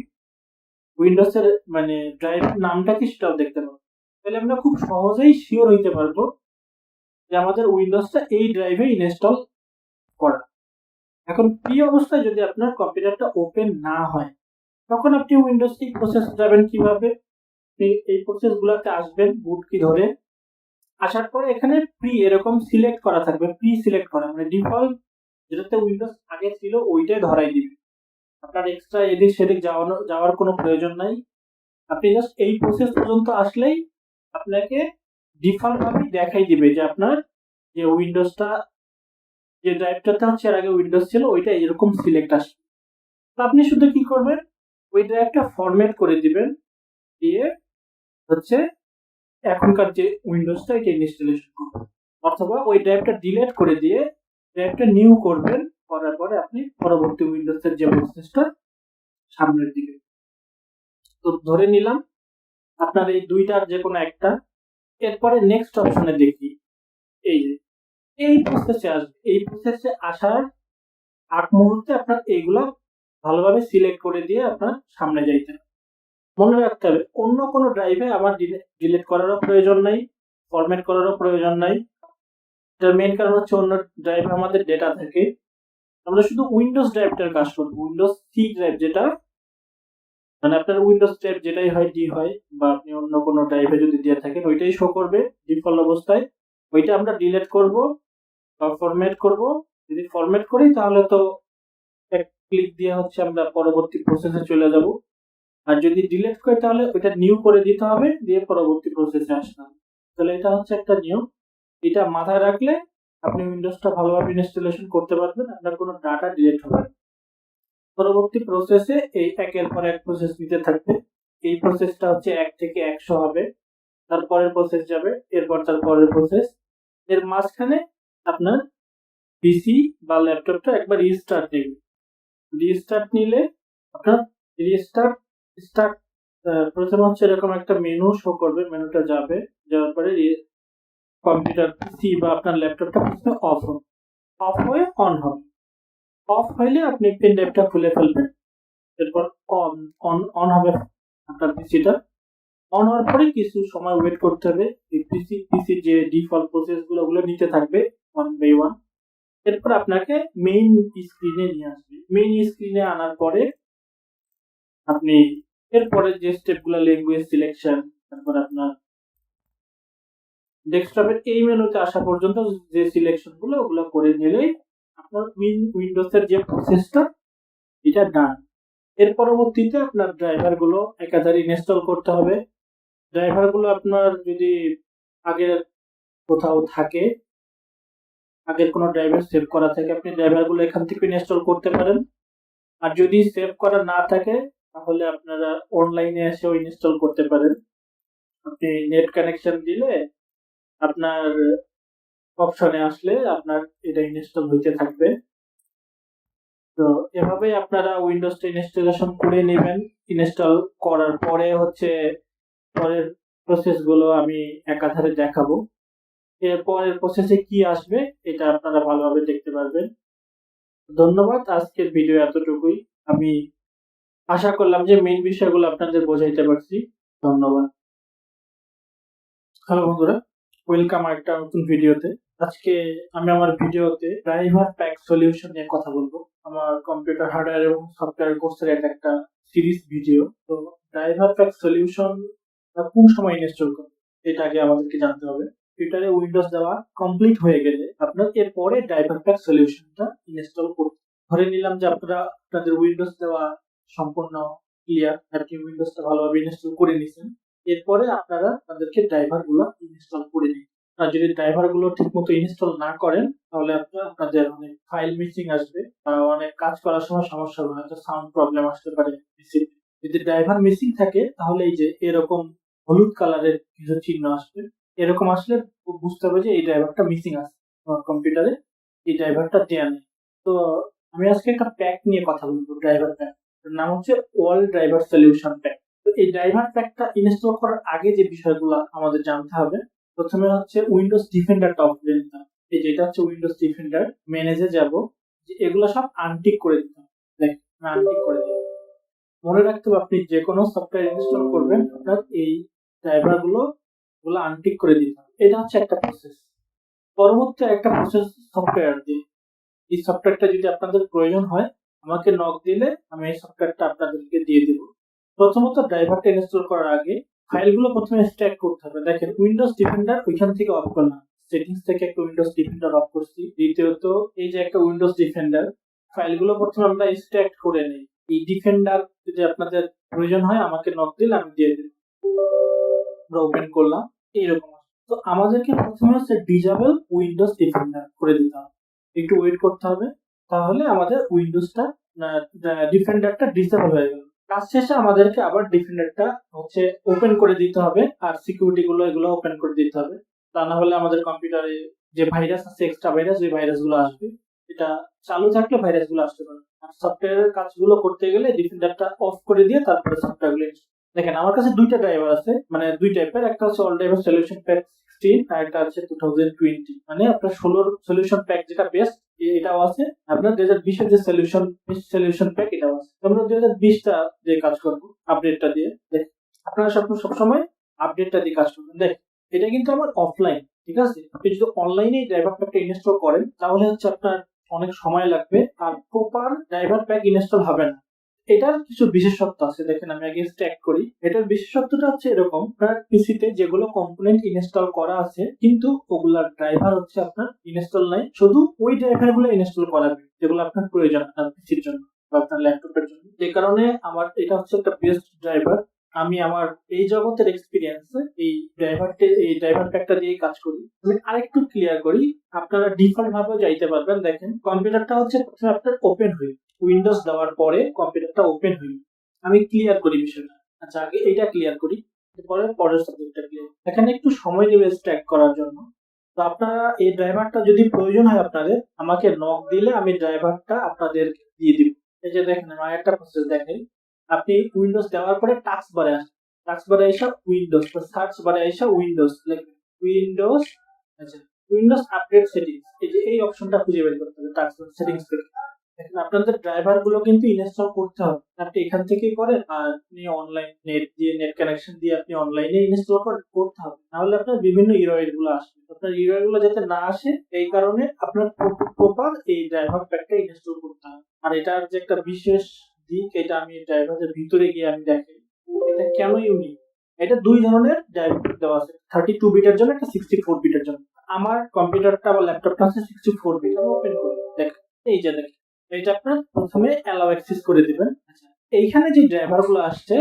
উইন্ডোজের মানে ড্রাইভ নামটা কি সেটাও দেখতে পারবো। তাহলে আমরা খুব সহজেই শিওর হইতে পারবো যে আমাদের উইন্ডোজটা এই ড্রাইভে ইনস্টল করা। এখন প্রি অবস্থায় যদি আপনার কম্পিউটারটা ওপেন না হয়, তখন আপনি উইন্ডোজ কি প্রসেস যাবেন, কিভাবে এই প্রসেস গুলাতে আসবেন, বুট কি ধরে আসার পরে এখানে প্রি এরকম সিলেক্ট করা থাকবে, প্রি সিলেক্ট করা মানে ডিফল্ট যেটাতে উইন্ডোজ আগে ছিল ওইটাই ধরাই দিবে, আপনার এক্সট্রা এদিক সেদিক যাওয়ার কোনো প্রয়োজন নাই। আপনি জাস্ট এই প্রসেস পর্যন্ত আসলেই আপনাকে ডিফল্ট ভাবে দেখাই দিবে যে আপনার যে উইন্ডোজটা, যে ড্রাইভটাতে হচ্ছে এর আগে উইন্ডোজ ছিল ওইটা এরকম সিলেক্ট আসবে। তো আপনি শুধু কি করবেন, ওই ড্রাইভটা ফরম্যাট করে দিবেন, দিয়ে হচ্ছে এখনকার যে উইন্ডোজটা এটা ইনস্টলেশন করবেন, অথবা ওই ড্রাইভটা ডিলিট করে দিয়ে ড্রাইভটা নিউ করবেন, করার পরে আপনি পরবর্তী উইন্ডোজের যে প্রসেসটা সামনের দিকে। তো ধরে নিলাম আপনার এই দুইটার যে কোনো একটা, এরপরে নেক্সট অপশনে দেখি, এই যে এই প্রসেসে আসবে, এই প্রসেসে আসার আগ মুহূর্তে আপনার এইগুলা ভালোভাবে সিলেক্ট করে দিয়ে আপনার সামনে যাইতে হবে। মনে রাখতে হবে অন্য কোনো ড্রাইভে আমার ডিলিট করারও প্রয়োজন নাই, ফরম্যাট করারও প্রয়োজন নাই। এটার মেইন কারণ হচ্ছে অন্য ড্রাইভে আমাদের ডেটা থাকে, আমরা শুধু উইন্ডোজ ড্রাইভটার কাজ করবো, উইন্ডোজ সি ড্রাইভ যেটা মানে আপনার উইন্ডোজ ড্রাইভ যেটাই হয়, ডি হয় বা আপনি অন্য কোনো ড্রাইভে যদি দিয়ে থাকেন ওইটাই শো করবে ডিফল্ট অবস্থায়, ওইটা আমরা ডিলিট করব বা ফরম্যাট করব। যদি ফরম্যাট করি তাহলে তো এক ক্লিক দিয়ে হচ্ছে আমরা পরবর্তী প্রসেসে চলে যাব, আর যদি ডিলিট করি তাহলে ওইটা নিউ করে দিতে হবে, দিয়ে পরবর্তী প্রসেসে আসতে হবে। তাহলে এটা হচ্ছে একটা নিয়ম, এটা মাথায় রাখলে আপনি উইন্ডোজটা ভালোভাবে ইনস্টলেশন করতে পারবেন, আপনার কোনো ডাটা ডিলিট হবে না। পরবর্তী প্রসেসে এই একের পর এক প্রসেস নিতে থাকবে, এই প্রসেসটা হচ্ছে 1 থেকে 100 হবে, তারপরের প্রসেস যাবে, এরপর তার পরের প্রসেস, এর মাঝখানে আপনার পিসি বা ল্যাপটপটা একবার রিস্টার্ট নেবে। রিস্টার্ট নিলে আপনার রিস্টার্ট স্টার্ট প্রথমে হচ্ছে এরকম একটা মেনু শো করবে, মেনুটা যাবে, যাওয়ার পরে কম্পিউটার পিসি বা আপনার ল্যাপটপটা প্রথমে অফ হবে, অফ হয়ে অন হবে, অফ হইলে আপনি পেন ড্রাইভটা খুলে ফেলবেন, এরপর অন অন অন হবে আপনার পিসিটা। অন হওয়ার পরে কিছু সময় ওয়েট করতে হবে, এই পিসি যে ডিফল্ট প্রসেস গুলো নিতে থাকবে ওয়ান বাই ওয়ান। এরপর আপনাকে মেইন স্ক্রিনে নিয়ে আসবে, মেইন স্ক্রিনে আনার পরে আপনি এরপরে যে স্টেপগুলো, ল্যাঙ্গুয়েজ সিলেকশন, তারপর আপনার ডেস্কটপের এই মেনুতে আসা পর্যন্ত যে সিলেকশন গুলো ওগুলো করে নিলেই আপনার উইন্ডোজের যে প্রসেসটা এটা ডান। এর পরবর্তীতে আপনার ড্রাইভার গুলো একাধারে ইনস্টল করতে হবে। ড্রাইভার গুলো আপনার যদি আগের কোথাও থাকে, আগের কোনো ড্রাইভার সেভ করা থাকে, আপনি ড্রাইভার গুলো এখান থেকে ইনস্টল করতে পারেন। আর যদি সেভ করা না থাকে তাহলে আপনারা অনলাইনে এসেও ইনস্টল করতে পারেন। আপনি নেট কানেকশন দিলে আপনার অপশনে আসলে আপনার এটা ইনস্টল হইতে থাকবে। তো এভাবেই আপনারা উইন্ডোজটা ইনস্টলেশন করে নেবেন। ইনস্টল করার পরে হচ্ছে পরের প্রসেস গুলো আমি একাধারে দেখাবো। এর পরের প্রসেসে কি আসবে এটা আপনারা ভালোভাবে দেখতে পারবেন। ধন্যবাদ, আজকের ভিডিও এতটুকুই। আমি আশা করলাম যে মেইন বিষয়গুলো আপনাদের বোঝাইতে পারছি। ধন্যবাদ। হ্যালো বন্ধুরা, ওয়েলকাম একটা নতুন ভিডিওতে। আজকে আমি আমার ভিডিওতে ড্রাইভার প্যাক সলিউশন নিয়ে কথা বলবো। আমার কম্পিউটার হার্ডওয়্যার এবং সফটওয়্যার কোর্সের এটা একটা সিরিজ ভিডিও। তো ড্রাইভার প্যাক সলিউশন কোন সময় ইনস্টল করবে এটা আগে আমাদেরকে জানতে হবে। কম্পিউটারে উইন্ডোজ দেওয়া কমপ্লিট হয়ে গেলে আপনার এরপরে ড্রাইভার প্যাক সলিউশনটা ইনস্টল করতে। ধরে নিলাম যে আপনাদের উইন্ডোজ দেওয়া সম্পূর্ণ ক্লিয়ার, আপনি উইন্ডোজটা ভালোভাবে ইনস্টল করে নিছেন। এরপরে আপনারা তাদেরকে ড্রাইভার গুলো ইনস্টল করে নিন। আর যদি ড্রাইভার গুলো ঠিক মতো ইনস্টল না করেন তাহলে আপনাদের অনেক ফাইল মিসিং আসবে বা অনেক কাজ করার সময় সমস্যা হবে, হয়তো সাউন্ড প্রবলেম আসতে পারে। যদি ড্রাইভার মিসিং থাকে তাহলে এই যে এরকম হলুদ কালারের কিছু চিহ্ন আসবে, এরকম আসলে বুঝতে হবে যে এই ড্রাইভারটা মিসিং আছে আমার কম্পিউটারে, এই ড্রাইভারটা দেয়া নেই। তো আমি আজকে একটা প্যাক নিয়ে কথা বলবো, ড্রাইভার প্যাক। নাম হচ্ছে ওয়াল ড্রাইভার সলিউশন প্যাক। তো এই ড্রাইভার প্যাকটা ইনস্টল করার আগে যে বিষয়গুলো আমাদের জানতে হবে, প্রথমে হচ্ছে উইন্ডোজ ডিফেন্ডারটা অফ করে নিতে হবে। এই যেটা হচ্ছে উইন্ডোজ ডিফেন্ডার, ম্যানেজে যাব, যে এগুলো সব আনটিক করে দিতে হবে। দেখেন আনটিক করে দিই। মনে রাখতে হবে আপনি যে কোনো সফটওয়্যার ইনস্টল করবেন আপনার এই ড্রাইভার গুলো আনটিক করে দিতে হবে। এটা হচ্ছে একটা প্রসেস। পরবর্তী একটা প্রসেস সফটওয়্যার দিয়ে, এই সফটওয়্যারটা যদি আপনাদের প্রয়োজন হয় আমাকে নক দিলে আমি এই সফটওয়্যারটা আপনাদেরকে দিয়ে দেব। প্রথমত ড্রাইভারটা ইনস্টল করার আগে ফাইলগুলো প্রথমে এক্সট্রাক্ট করতে হবে। দেখেন উইন্ডোজ ডিফেন্ডার ওইখান থেকে অফ করলাম, সেটিংস থেকে একটা উইন্ডোজ ডিফেন্ডার অফ করছি। দ্বিতীয়ত এই যে একটা উইন্ডোজ ডিফেন্ডার, ফাইলগুলো প্রথমে আমরা এক্সট্রাক্ট করে নিই। এই ডিফেন্ডার যদি আপনাদের প্রয়োজন হয় আমাকে নক দিলে আমি দিয়ে দেব। আমরা ওপেন করলাম, এইরকম। তো আমাদেরকে প্রথমে হচ্ছে ডিজেবল উইন্ডোজ ডিফেন্ডার করে দিতে হবে। একটু ওয়েট করতে হবে, তাহলে আমাদের উইন্ডোজটা ডিফেন্ডারটা ডিসেবল হয়ে গেল। কাজ শেষে আমাদেরকে আবার ডিফেন্ডারটা হচ্ছে ওপেন করে দিতে হবে, আর সিকিউরিটি গুলো এগুলো ওপেন করে দিতে হবে। তা না হলে আমাদের কম্পিউটারে যে ভাইরাস আছে, এক্সট্রা ভাইরাস, ওই ভাইরাস গুলো আসবে। এটা চালু থাকলে ভাইরাস গুলো আসতে পারে। আর সফটওয়্যারের কাজগুলো করতে গেলে ডিফেন্ডারটা অফ করে দিয়ে তারপরে সফটওয়্যার গুলো। দেখেন আমার কাছে দুইটা ড্রাইভার আছে, মানে দুই টাইপের। একটা হচ্ছে অল ড্রাইভার সলিউশন প্যাক 16 আর একটা আছে 2020, মানে আপনার 16 সলিউশন প্যাক যেটা বেস্ট এটাও আছে, আপনার 2020 এর যে সলিউশন প্যাক এটাও আছে। আমরা 2020টা দিয়ে কাজ করব, আপডেটটা দিয়ে। দেখেন আপনারা সবসময় আপডেটটা দিয়ে কাজ করবেন। দেখেন এটা কিন্তু আমার অফলাইন, ঠিক আছে। আপনি যদি অনলাইনে ড্রাইভার প্যাকটা ইনস্টল করেন তাহলে হচ্ছে আপনার অনেক সময় লাগবে আর প্রপার ড্রাইভার প্যাক ইনস্টল হবে না। এটার কিছু বিশেষত্ব আছে। দেখেন আমি আগে স্ট্যাক করি। এটার বিশেষত্বটা হচ্ছে এরকম, আপনার পিসিতে যেগুলো কম্পোনেন্ট ইনস্টল করা আছে কিন্তু ওগুলার ড্রাইভার হচ্ছে আপনার ইনস্টল নাই, শুধু ওই ড্রাইভার গুলো ইনস্টল করাবে যেগুলো আপনার প্রয়োজন আপনার পিসির জন্য বা আপনার ল্যাপটপের জন্য। যে কারণে আমার এটা হচ্ছে একটা বেস্ট ড্রাইভার। আমি আমার এই জগতের এক্সপিরিয়েন্সে এই ড্রাইভার প্যাকটা দিয়ে কাজ করি। আমি আরেকটু ক্লিয়ার করি, আপনারা ডিফল্ট ভাবে যাইতে পারবেন। দেখেন কম্পিউটারটা হচ্ছে প্রথমে আপনার ওপেন হয়ে, উইন্ডোজ দেওয়ার পরে কম্পিউটারটা ওপেন হয়ে, আমি ক্লিয়ার করি বিষয়টা। আচ্ছা আগে এটা ক্লিয়ার করি, এরপরে পরের সাবজেক্টটা ক্লিয়ার। এখানে একটু সময় নেবে স্ট্যাক করার জন্য। তো আপনারা এই ড্রাইভারটা যদি প্রয়োজন হয় আপনাদের আমাকে নক দিলে আমি ড্রাইভারটা আপনাদের দিয়ে দিব। এই যে দেখেন আমার একটা প্রসেস দেখাই। আপনি উইন্ডোজ দেওয়ার পরে টাস্ক বারে আসে, টাস্ক বারে এসে উইন্ডোজ, সার্চ বারে এসে উইন্ডোজ লিখবেন, উইন্ডোজ। আচ্ছা উইন্ডোজ আপডেট সেটিংস, এই যে এই অপশনটা খুঁজে বের করতে হবে টাস্ক সেটিংস থেকে। আপনাদের ড্রাইভার গুলো কিন্তু ইনস্টল করতে হবে, আপনি এখান থেকেই করেন আর আপনি অনলাইন নেট কানেকশন দিয়ে আপনি অনলাইনে ইনস্টল করতে হবে, নাহলে আপনার বিভিন্ন ইরর গুলো আসবে। আপনার ইরর গুলো যাতে না আসে এই কারণে আপনার প্রপার এই ড্রাইভার প্যাকটা ইনস্টল করতে হবে। আর এটার যে একটা বিশেষ দিক, এটা আমি ড্রাইভারের ভিতরে গিয়ে আমি দেখাই এটা কেন ইউনিক। এটা দুই ধরনের ড্রাইভার দেওয়া আছে, 32 বিটের জন্য, একটা 64 বিটের জন্য। আমার কম্পিউটারটা বা ল্যাপটপটা আছে 64 বিট। আমি ওপেন করি, দেখেন এই যে দেখেন, এটা আপনার প্রথমে অ্যালাউ অ্যাক্সেস করে দিবেন। আচ্ছা, এইখানে যে ড্রাইভার গুলো আসছে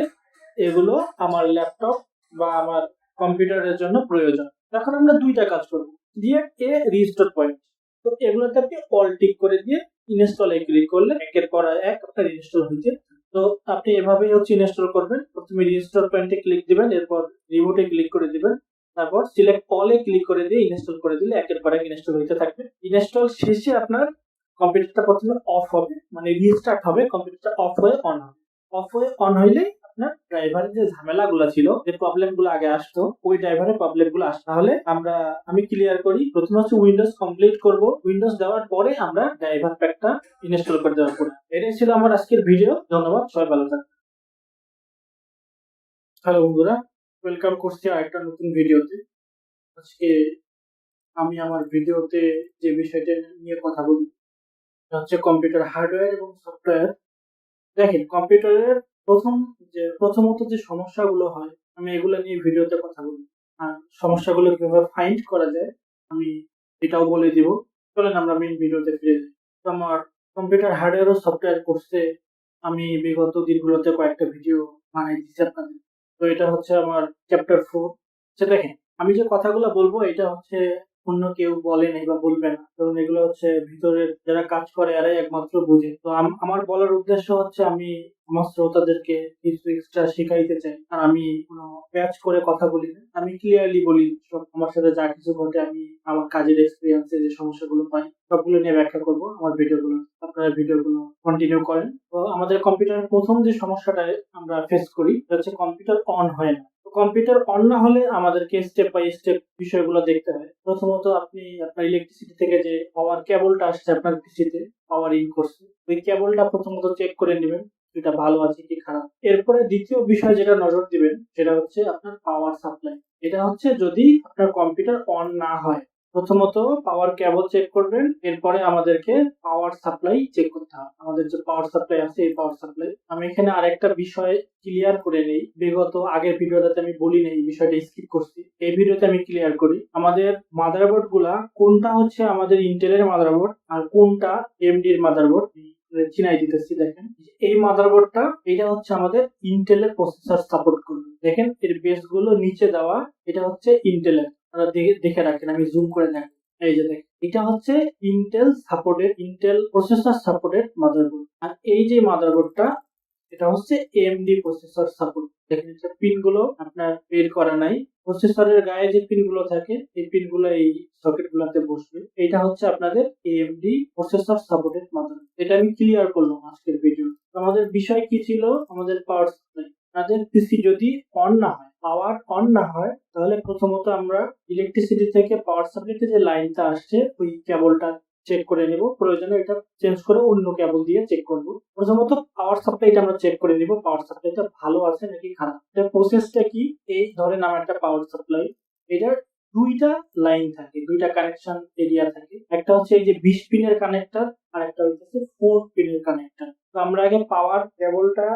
এগুলো আমার ল্যাপটপ বা আমার কম্পিউটারের জন্য প্রয়োজন। এখন আমরা দুইটা কাজ করব, ক্রিয়েট এ রিস্টোর পয়েন্ট। তো এগুলোতে আপনি অল টিক করে দিয়ে ইনস্টলে ক্লিক করলে একের পর এক আপনার ইনস্টল হয়েছে। তো আপনি এভাবেই হচ্ছে ইনস্টল করবেন। প্রথমে রিস্টোর পয়েন্টে ক্লিক দিবেন, এরপর রিমোটে ক্লিক করে দিবেন, তারপর সিলেক্ট অলে ক্লিক করে দিয়ে ইনস্টল করে দিলে একের পর এক ইনস্টল হতে থাকবে। ইনস্টল শেষে আপনার কম্পিউটারটা প্রথমে অফ হবে, মানে রিস্টার্ট হবে, কম্পিউটারটা অফ হয়ে অন হবে। অফ হয়ে অন হইলে আপনার ড্রাইভারের যে ঝামেলাগুলো ছিল, যে প্রবলেম গুলো আগে আসতো, ওই ড্রাইভারের প্রবলেম গুলো আসে। তাহলে আমি ক্লিয়ার করি। প্রথমে হচ্ছে উইন্ডোজ কমপ্লিট করব, উইন্ডোজ দেওয়ার পরে আমরা ড্রাইভার প্যাকটা ইনস্টল করে দেওয়ার পরে। এটাই ছিল আমার আজকের ভিডিও। ধন্যবাদ, সবাই ভালো থাকবেন। হ্যালো বন্ধুরা, ওয়েলকাম করছি আরেকটা নতুন ভিডিওতে। আজকে আমি আমার ভিডিওতে যে বিষয়টা নিয়ে কথা বলবো হচ্ছে কম্পিউটার হার্ডওয়্যার এবং সফটওয়্যার। দেখেন, কম্পিউটারের প্রথমত যে সমস্যাগুলো হয়, আমি এগুলো নিয়ে ভিডিওতে কথা বলবো। আর সমস্যাগুলো কিভাবে ফাইন্ড করা যায় আমি এটাও বলে দিব। চলেন আমরা মেইন ভিডিওতে ফিরে যাই। তো আমার কম্পিউটার হার্ডওয়্যার ও সফটওয়্যার কোর্সে আমি বিগত দিনগুলোতে কয়েকটা ভিডিও বানাই দিচ্ছি আপনাদের। তো এটা হচ্ছে আমার চ্যাপ্টার 4। আচ্ছা দেখেন, আমি যে কথাগুলো বলবো এটা হচ্ছে অন্য কেউ বলে নাই বা বলবে না, কারণ এগুলো হচ্ছে ভিতরের যারা কাজ করে এরাই একমাত্র বুঝে। তো আমার বলার উদ্দেশ্য হচ্ছে আমি আমার শ্রোতাদেরকে কিছু এক্সট্রা শেখাইতে চাই। আর আমি কোনো প্যাচ করে কথা বলি না, আমি ক্লিয়ারলি বলি সব আমার সাথে যা কিছু ঘটে, আমি আমার কাজের এক্সপিরিয়েন্সে যে সমস্যাগুলো পাই সবগুলো নিয়ে ব্যাখ্যা করব আমার ভিডিওগুলো। আপনারা ভিডিওগুলো কন্টিনিউ করেন। তো আমাদের কম্পিউটারের প্রথম যে সমস্যাটা আমরা ফেস করি সেটা হচ্ছে কম্পিউটার অন হয় না। কম্পিউটার অন না হলে আমাদেরকে স্টেপ বাই স্টেপ বিষয়গুলো দেখতে হয়। প্রথমত আপনি আপনার ইলেকট্রিসিটি থেকে যে পাওয়ার কেবলটা আসছে আপনার পিসিতে, পাওয়ার ইন করছে, ওই কেবলটা প্রথমত চেক করে নেবেন এটা ভালো আছে কি খারাপ। এরপরে দ্বিতীয় বিষয় যেটা নজর দিবেন সেটা হচ্ছে আপনার পাওয়ার সাপ্লাই। এটা হচ্ছে যদি আপনার কম্পিউটার অন না হয়, প্রথমত পাওয়ার কেবল চেক করবেন, এরপরে আমাদেরকে পাওয়ার সাপ্লাই চেক করতে হবে। আমাদের যে পাওয়ার সাপ্লাই আছে এই পাওয়ার সাপ্লাই, আমি এখানে আরেকটা বিষয় ক্লিয়ার করে নেই। বিগত আগের ভিডিওটাতে আমি বলি নাই, এই বিষয়টা স্কিপ করছি, এই ভিডিওতে আমি ক্লিয়ার করি। আমাদের মাদারবোর্ড গুলা কোনটা হচ্ছে আমাদের ইন্টেলের মাদারবোর্ড আর কোনটা এমডি এর মাদারবোর্ড চিনাই দিতেছি। দেখেন, এই মাদারবোর্ডটা এটা হচ্ছে আমাদের ইন্টেলের প্রসেসর সাপোর্ট করবে। দেখেন এর বেস গুলো নিচে দেওয়া, এটা হচ্ছে ইন্টেলের। আপনারা দেখে রাখেন, আমি জুম করে দেখেন। এই যে দেখেন, এটা হচ্ছে ইন্টেল প্রসেসর সাপোর্টেড মাদারবোর্ড। আর এই যে মাদারবোর্ডটা এটা হচ্ছে এএমডি প্রসেসর সাপোর্ট। দেখেন পিন গুলো আপনার বের করা নাই, প্রসেসরের গায়ে যে পিন গুলো থাকে এই পিন গুলো এই সকেট গুলাতে বসবে। এটা হচ্ছে আপনাদের এএমডি প্রসেসর সাপোর্টেড মাদারবোর্ড। এটা আমি ক্লিয়ার করলাম আজকের ভিডিও। আমাদের বিষয় কি ছিল? আমাদের পাওয়ার সাপ্লাই। আমাদের পিসি যদি অন না হয়, পাওয়ার অন না হয়, তাহলে প্রথমত আমরা ইলেকট্রিসিটি থেকে পাওয়ার সাপ্লাইতে যে লাইনটা আসছে ওই কেবলটা চেক করে নেব। প্রয়োজনে এটা চেঞ্জ করে অন্য কেবল দিয়ে চেক করব। প্রথমত পাওয়ার সাপ্লাইটা আমরা চেক করে নিব, পাওয়ার সাপ্লাইটা ভালো আছে নাকি খারাপ। এটার প্রসেসটা কি? এই ধরেন আমার একটা পাওয়ার সাপ্লাই, এটার দুইটা লাইন থাকে, দুইটা কানেকশন এরিয়া থাকে। একটা হচ্ছে এই যে 20 পিনের কানেক্টর আর একটা হচ্ছে 4 পিনের কানেক্টর। তো আমরা আগে পাওয়ার কেবলটা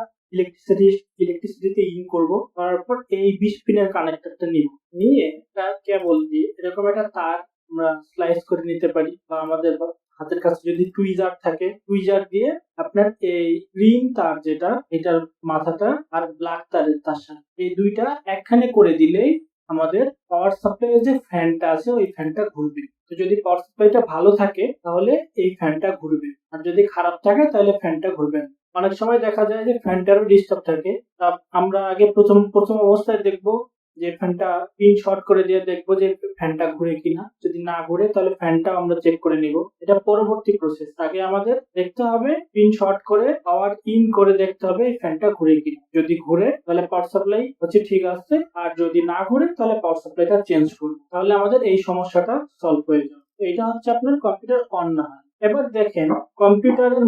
ইলেকট্রিসিটিতে ইন করব, তারপর এই 20 পিনের কানেক্টরটা নিয়ে একটা কেবল দিয়ে এরকম একটা তার আমরা স্লাইস করে নিতে পারি, বা আমাদের হাতের কাছে যদি টুইজার থাকে টুইজার দিয়ে আপনার এই গ্রিন তার যেটা এটার মাথাটা আর ব্ল্যাক তারের তার সাথে এই দুইটা একখানে করে দিলেই আমাদের পাওয়ার সাপ্লাই যে ফ্যানটা আছে ওই ফ্যানটা ঘুরবে। তো যদি পাওয়ার সাপ্লাইটা ভালো থাকে তাহলে এই ফ্যানটা ঘুরবে, আর যদি খারাপ থাকে তাহলে ফ্যানটা ঘুরবে না। অনেক সময় দেখা যায় যে ফ্যানটারও ডিস্টার্ব থাকে। আমরা আগে প্রথম অবস্থায় দেখবো যে ফ্যানটা পিন শর্ট করে দিয়ে দেখবো যে ফ্যানটা ঘুরে কিনা। যদি না ঘুরে তাহলে ফ্যানটা আমরা চেক করে নিব। এটা পরবর্তী প্রসেস। আগে আমাদের দেখতে হবে পিন শর্ট করে পাওয়ার ইন করে দেখতে হবে এই ফ্যানটা ঘুরে কিনা। যদি ঘুরে তাহলে পাওয়ার সাপ্লাই হচ্ছে ঠিক আছে, আর যদি না ঘুরে তাহলে পাওয়ার সাপ্লাইটা চেঞ্জ করবো। তাহলে আমাদের এই সমস্যাটা সলভ হয়ে যাবে। এটা হচ্ছে আপনার কম্পিউটার অন না হয়। এবার দেখেন, কম্পিউটারের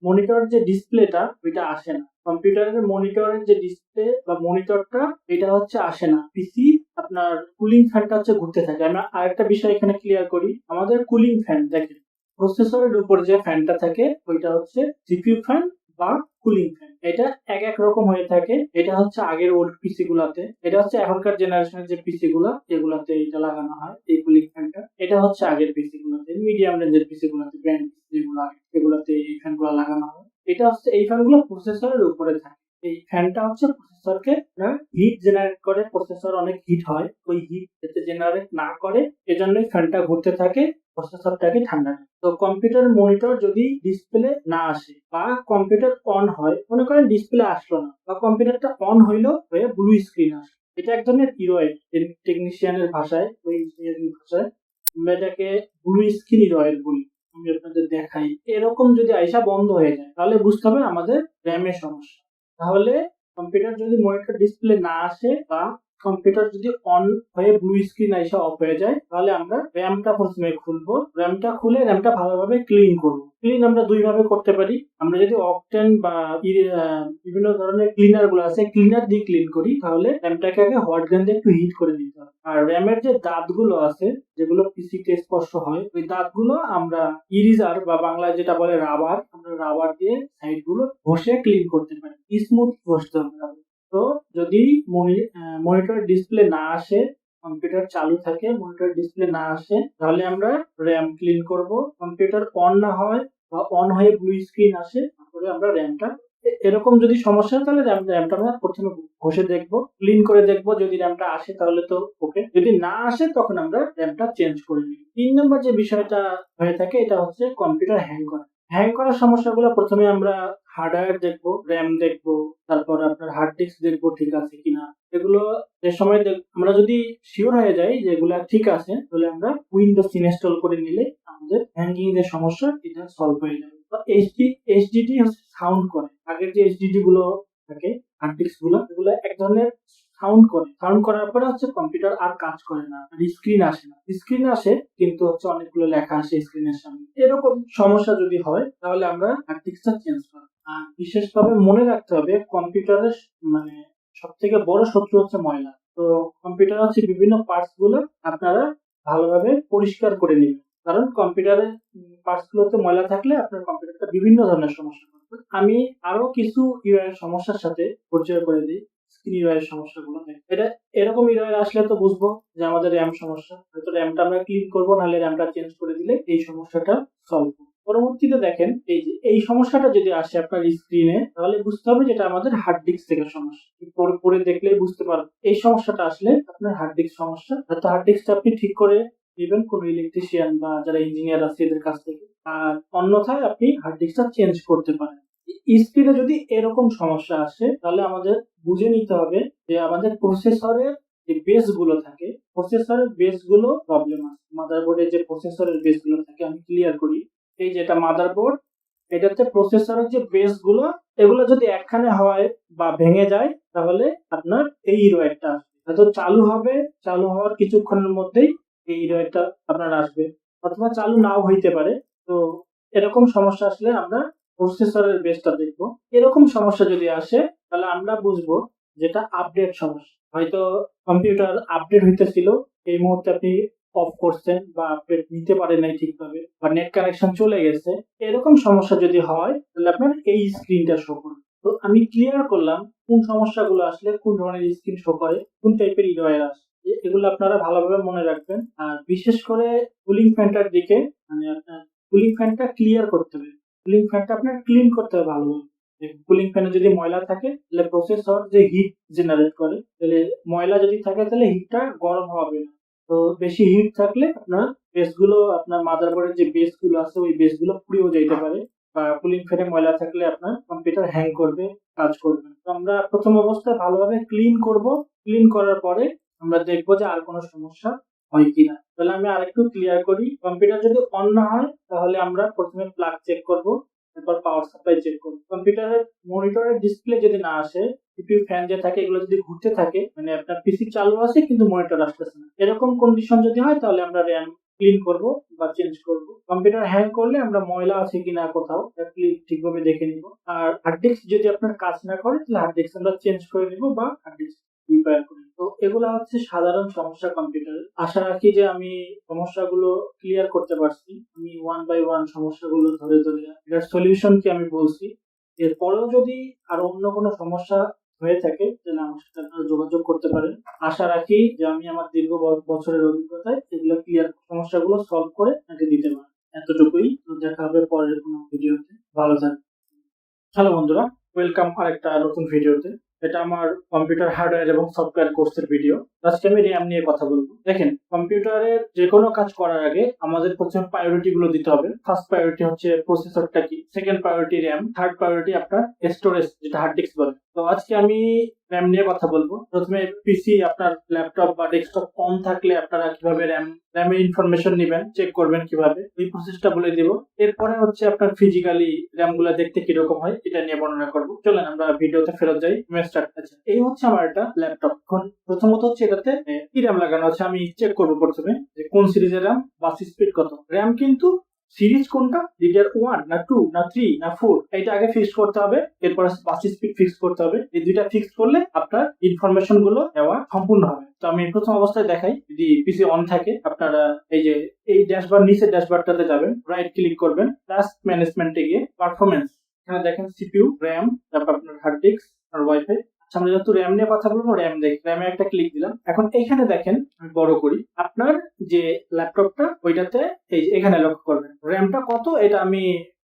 মনিটর যে ডিসপ্লেটা ওইটা আসে না। কম্পিউটারের মনিটরের যে ডিসপ্লে বা মনিটরটা এটা হচ্ছে আসে না। পিসি আপনার কুলিং ফ্যানটা হচ্ছে ঘুরতে থাকে। আমি আরেকটা বিষয় এখানে ক্লিয়ার করি। আমাদের কুলিং ফ্যান দেখেন, প্রসেসরের উপর যে ফ্যানটা থাকে ওইটা হচ্ছে সিপিইউ ফ্যান বা কুলিং ফ্যান। এটা এক রকম হয়ে থাকে। এটা হচ্ছে আগের ওল্ড পিসি গুলাতে, এটা হচ্ছে এখনকার জেনারেশনের যে পিসি গুলা এগুলাতে এটা লাগানো হয় এই কুলিং ফ্যানটা। এটা হচ্ছে আগের পিসি গুলাতে, মিডিয়াম রেঞ্জের পিসি গুলাতে, ব্র্যান্ড যেগুলো এগুলোতে এই ফ্যানগুলো লাগানো হয়। এটা হচ্ছে এই ফ্যানগুলো প্রসেসরের উপরে থাকে। এই ফ্যানটা হচ্ছে প্রসেসরকে হিট জেনারেট করে, প্রসেসর অনেক হিট হয়, ওই হিট যাতে জেনারেট না করে এজন্যই ফ্যানটা ঘুরতে থাকে, প্রসেসরটাকে ঠান্ডা রাখে। তো কম্পিউটার মনিটর যদি ডিসপ্লে না আসে বা কম্পিউটার অন হয়, মনে করেন ডিসপ্লে আসলো না বা কম্পিউটারটা অন হইলো হয়ে ব্লু স্ক্রিন আসে, এটা এক ধরনের ইরয়েড টেকনিশিয়ানের ভাষায়, ওই ইঞ্জিনিয়ারিং ভাষায় আমরা এটাকে ব্লু স্ক্রিন ইরয়েড বলি। আমি আপনাদের দেখাই, এরকম যদি আইসা বন্ধ হয়ে যায় তাহলে বুঝতে হবে আমাদের র্যামের সমস্যা। তাহলে কম্পিউটার যদি মনিটর ডিসপ্লে না আসে বা কম্পিউটার যদি অন হয়ে ব্লু স্ক্রিন আইসা অফ হয়ে যায় তাহলে আমরা র্যামটা প্রথমে খুলবো, র্যামটা খুলে র্যামটা ভালোভাবে ক্লিন করবো। ক্লিন আমরা দুই ভাবে করতে পারি। আমরা যদি অকটেন বা বিভিন্ন ধরনের ক্লিনার গুলো আছে, ক্লিনার দিয়ে ক্লিন করি তাহলে র্যামটাকে আগে হট গান দিয়ে একটু হিট করে নিতে হবে। আর র্যামের যে দাঁতগুলো আছে যেগুলো পিসিতে স্পর্শ হয়, ওই দাঁতগুলো আমরা ইরিজার বা বাংলায় যেটা বলে রাবার, আমরা রাবার দিয়ে সাইড গুলো ঘষে ক্লিন করতে পারি, স্মুথ ঘষতে হবে। তো যদি মনিটর ডিসপ্লে না আসে, কম্পিউটার চালু থাকে, মনিটর ডিসপ্লে না আসে, তাহলে আমরা র্যাম ক্লিন করব। কম্পিউটার অন না হয় বা অন হয়ে ব্লু স্ক্রিন আসে, তারপরে আমরা র্যামটা, এরকম যদি সমস্যা হয় তাহলে র্যামটা আমরা প্রথমে ঘষে দেখবো, ক্লিন করে দেখবো, যদি র্যামটা আসে তাহলে তো ওকে, যদি না আসে তখন আমরা র্যামটা চেঞ্জ করে নিই। 3 নম্বর যে বিষয়টা হয়ে থাকে এটা হচ্ছে কম্পিউটার হ্যাং করা। হ্যাং করার সমস্যাগুলো প্রথমে আমরা হার্ডওয়্যার দেখবো, র্যাম দেখবো, তারপর আপনার হার্ড ডিস্ক দেখবো ঠিক আছে কিনা। এগুলো যে সময় আমরা যদি শিওর হয়ে যাই যে এগুলা ঠিক আছে তাহলে আমরা উইন্ডোজ ইনস্টল করে নিলে আমাদের হ্যাঙ্গিং এর সমস্যা এটা সলভ হয়ে যাবে। এইচডিডি হচ্ছে সাউন্ড করে, আগের যে এইচডিডি গুলো থাকে হার্ড ডিস্ক গুলো, এগুলো এক ধরনের সাউন্ড করে, সাউন্ড করার পরে হচ্ছে কম্পিউটার আর কাজ করে না, স্ক্রিন আসে না, স্ক্রিন আসে কিন্তু হচ্ছে অনেকগুলো লেখা আসে স্ক্রিনের সামনে। এরকম সমস্যা যদি হয় তাহলে আমরা হার্ড ডিস্কটা চেঞ্জ করব। আর বিশেষভাবে মনে রাখতে হবে কম্পিউটারের মানে সব থেকে বড় শত্রু হচ্ছে ময়লা। তো কম্পিউটার হচ্ছে বিভিন্ন পার্টস গুলো আপনারা ভালোভাবে পরিষ্কার করে নেবেন, কারণ কম্পিউটারের পার্টস গুলোতে ময়লা থাকলে আপনার কম্পিউটারটা বিভিন্ন ধরনের সমস্যা করবে। আমি আরো কিছু ইউআই এর সমস্যার সাথে পরিচয় করে দিই। স্ক্রিন ইউআই এর সমস্যাগুলো, এটা এরকম ইউআই আসলে তো বুঝবো যে আমাদের র্যাম সমস্যা, হয়তো র্যামটা আমরা ক্লিন করবো, নাহলে র্যামটা চেঞ্জ করে দিলে এই সমস্যাটা সলভ হবে। পরবর্তীতে দেখেন এই যে এই সমস্যাটা যদি আসে আপনার স্ক্রিনে, তাহলে বুঝতে হবে যেটা আমাদের হার্ড ডিস্ক থেকে সমস্যা। পরে দেখলেই বুঝতে পারবেন এই সমস্যাটা আসলে আপনার হার্ড ডিস্ক সমস্যা। হয়তো হার্ড ডিস্কটা আপনি ঠিক করে নেবেন কোন ইলেকট্রিশিয়ান বা যারা ইঞ্জিনিয়ার আছে এদের কাছ থেকে, আর অন্যথায় আপনি হার্ড ডিস্কটা চেঞ্জ করতে পারেন। স্ক্রিনে যদি এরকম সমস্যা আসে তাহলে আমাদের বুঝে নিতে হবে যে আমাদের প্রসেসরের যে বেস গুলো থাকে, প্রসেসরের বেস গুলো প্রবলেম আছে। মাদারবোর্ডে যে প্রসেসরের বেস গুলো থাকে, আমি ক্লিয়ার করি। এই যেটা মাদারবোর্ড, এটাতে প্রসেসরের যে বেস গুলো, এগুলো যদি একখানে হয় বা ভেঙে যায় তাহলে আপনার এই ইরোয়েডটা আসবে। হয়তো চালু হবে, চালু হওয়ার কিছুক্ষণের মধ্যেই এই ইরোয়েডটা আপনার আসবে, অথবা চালু নাও হইতে পারে। তো এরকম সমস্যা আসলে আমরা প্রসেসরের বেসটা দেখবো। এরকম সমস্যা যদি আসে তাহলে আমরা বুঝবো যেটা আপডেট সমস্যা। হয়তো কম্পিউটার আপডেট হইতেছিল, এই মুহূর্তে আপনি অফ করছেন বা আপডেট নিতে পারেন নাই ঠিকভাবে, বা নেট কানেকশন চলে গেছে, এরকম সমস্যা যদি হয় তাহলে আপনার এই স্ক্রিনটা শো করবে। তো আমি ক্লিয়ার করলাম কোন সমস্যাগুলো আসলে কোন ধরনের স্ক্রিন শো করে, কোন টাইপের ইরর আসে, এগুলো আপনারা ভালোভাবে মনে রাখবেন। আর বিশেষ করে কুলিং ফ্যানটার দিকে, মানে আপনার কুলিং ফ্যানটা ক্লিয়ার করতে হবে, কুলিং ফ্যানটা আপনার ক্লিন করতে হবে ভালোভাবে। কুলিং ফ্যানে যদি ময়লা থাকে তাহলে প্রসেসর যে হিট জেনারেট করে, তাহলে ময়লা যদি থাকে তাহলে হিটটা গরম হবে না। তো বেশি হিট থাকলে আপনার বেস গুলো, আপনার মাদারবোর্ডের যে বেস গুলো আছে ওই বেস গুলো পুড়েও যেতে পারে, বা কুলিং ফ্যানে ময়লা থাকলে আপনার কম্পিউটার হ্যাং করবে, কাজ করবে। তো আমরা প্রথম অবস্থায় ভালোভাবে ক্লিন করব, ক্লিন করার পরে আমরা দেখবো যে আর কোনো সমস্যা হয় কিনা। তাহলে আমি আরেকটু ক্লিয়ার করি, কম্পিউটার যদি অন না হয় তাহলে আমরা প্রথমে প্লাগ চেক করব, তারপর পাওয়ার সাপ্লাই চেক করব। কম্পিউটারের মনিটরের ডিসপ্লে যদি না আসে, সিপিইউ ফ্যান যে থাকে এগুলো যদি ঘুরতে থাকে, মানে আপনার পিসি চালু আছে কিন্তু মনিটর আসতেছে না, এরকম কন্ডিশন যদি হয় তাহলে আমরা র্যাম ক্লিন করব বা চেঞ্জ করব। কম্পিউটার হ্যাং করলে আমরা ময়লা আছে কিনা কোথাও ঠিকভাবে দেখে নিব। আর হার্ড ডিস্ক যদি আপনার কাজ না করে তাহলে হার্ড ডিস্ক আমরা চেঞ্জ করে নিব বা হার্ড ডিস্ক রিপেয়ার করি। তো এগুলা হচ্ছে সাধারণ সমস্যা কম্পিউটারের। আশা রাখি যে আমি সমস্যাগুলো ক্লিয়ার করতে পারছি। আমি ওয়ান বাই ওয়ান সমস্যাগুলো ধরে ধরে এটার সলিউশন কি আমি বলছি। এরপরেও যদি আরো অন্য কোনো সমস্যা হয়ে থাকে তাহলে আমার সাথে আপনারা যোগাযোগ করতে পারেন। আশা রাখি যে আমি আমার দীর্ঘ বছরের অভিজ্ঞতায় এগুলো ক্লিয়ার সমস্যাগুলো সলভ করে আপনাকে দিতে পারি। এতটুকুই। দেখা হবে পরের কোনো ভিডিওতে। ভালো থাকবেন। হ্যালো বন্ধুরা, ওয়েলকাম আরেকটা নতুন ভিডিওতে। এটা আমার কম্পিউটার হার্ডওয়্যার এবং সফটওয়্যার কোর্সের ভিডিও। আজকে আমি র্যাম নিয়ে কথা বলবো। দেখেন, কম্পিউটারের যে কোনো কাজ করার আগে আমাদের প্রথমে প্রায়োরিটি গুলো দিতে হবে। ফার্স্ট প্রায়োরিটি হচ্ছে প্রসেসরটা কি, second priority RAM, third priority আপনার স্টোরেজ, যেটা হার্ড ডিস্ক বলে। তো আজকে আমি র্যাম নিয়ে কথা বলবো। প্রথমে পিসি, আপনার ল্যাপটপ বা ডেস্কটপ কম থাকলে আপনারা কিভাবে র্যামের ইনফরমেশন নেবেন, চেক করবেন কিভাবে, এই প্রসেসটা বলে দিব। এরপরে হচ্ছে আপনার ফিজিক্যালি র্যাম গুলা দেখতে কিরকম হয় এটা নিয়ে বর্ণনা করবো। চলেন আমরা ভিডিওতে ফেরত যাই। স্টার্ট। আচ্ছা, এই হচ্ছে আমার একটা ল্যাপটপ। এখন প্রথমত হচ্ছে এটাতে কি র্যাম লাগানো আছে আমি চেক করবো প্রথমে, যে কোন সিরিজের র্যাম, বাস স্পিড কত। র্যাম কিন্তু সিরিজ কোনটা, DDR1 না 2 না 3 না 4, এটা আগে ফিক্স করতে হবে। এরপর বাস স্পিড ফিক্স করতে হবে। এই দুইটা ফিক্স করলে আপনার ইনফরমেশন গুলো দেওয়া সম্পূর্ণ হবে। তো আমি প্রথম অবস্থায় দেখাই। যদি পিসি অন থাকে, আপনারা এই যে এই ড্যাশবার, নিচের ড্যাশবারটাতে যাবেন, রাইট ক্লিক করবেন, টাস্ক ম্যানেজমেন্টে গিয়ে পারফরমেন্স, এখানে দেখেন সিপিইউ, র্যাম, তারপর আপনার হার্ড ডিস্ক আর ওয়াইফাই। আমরা যেহেতু র্যাম নিয়ে কথা বলবো, র্যাম দেখি, র্যামে একটা ক্লিক দিলাম। এখন এইখানে দেখেন, আমি বড় করি, আপনার যে ল্যাপটপটা ওইটাতে এই যে এখানে লক্ষ্য করবেন র্যামটা কত। এটা আমি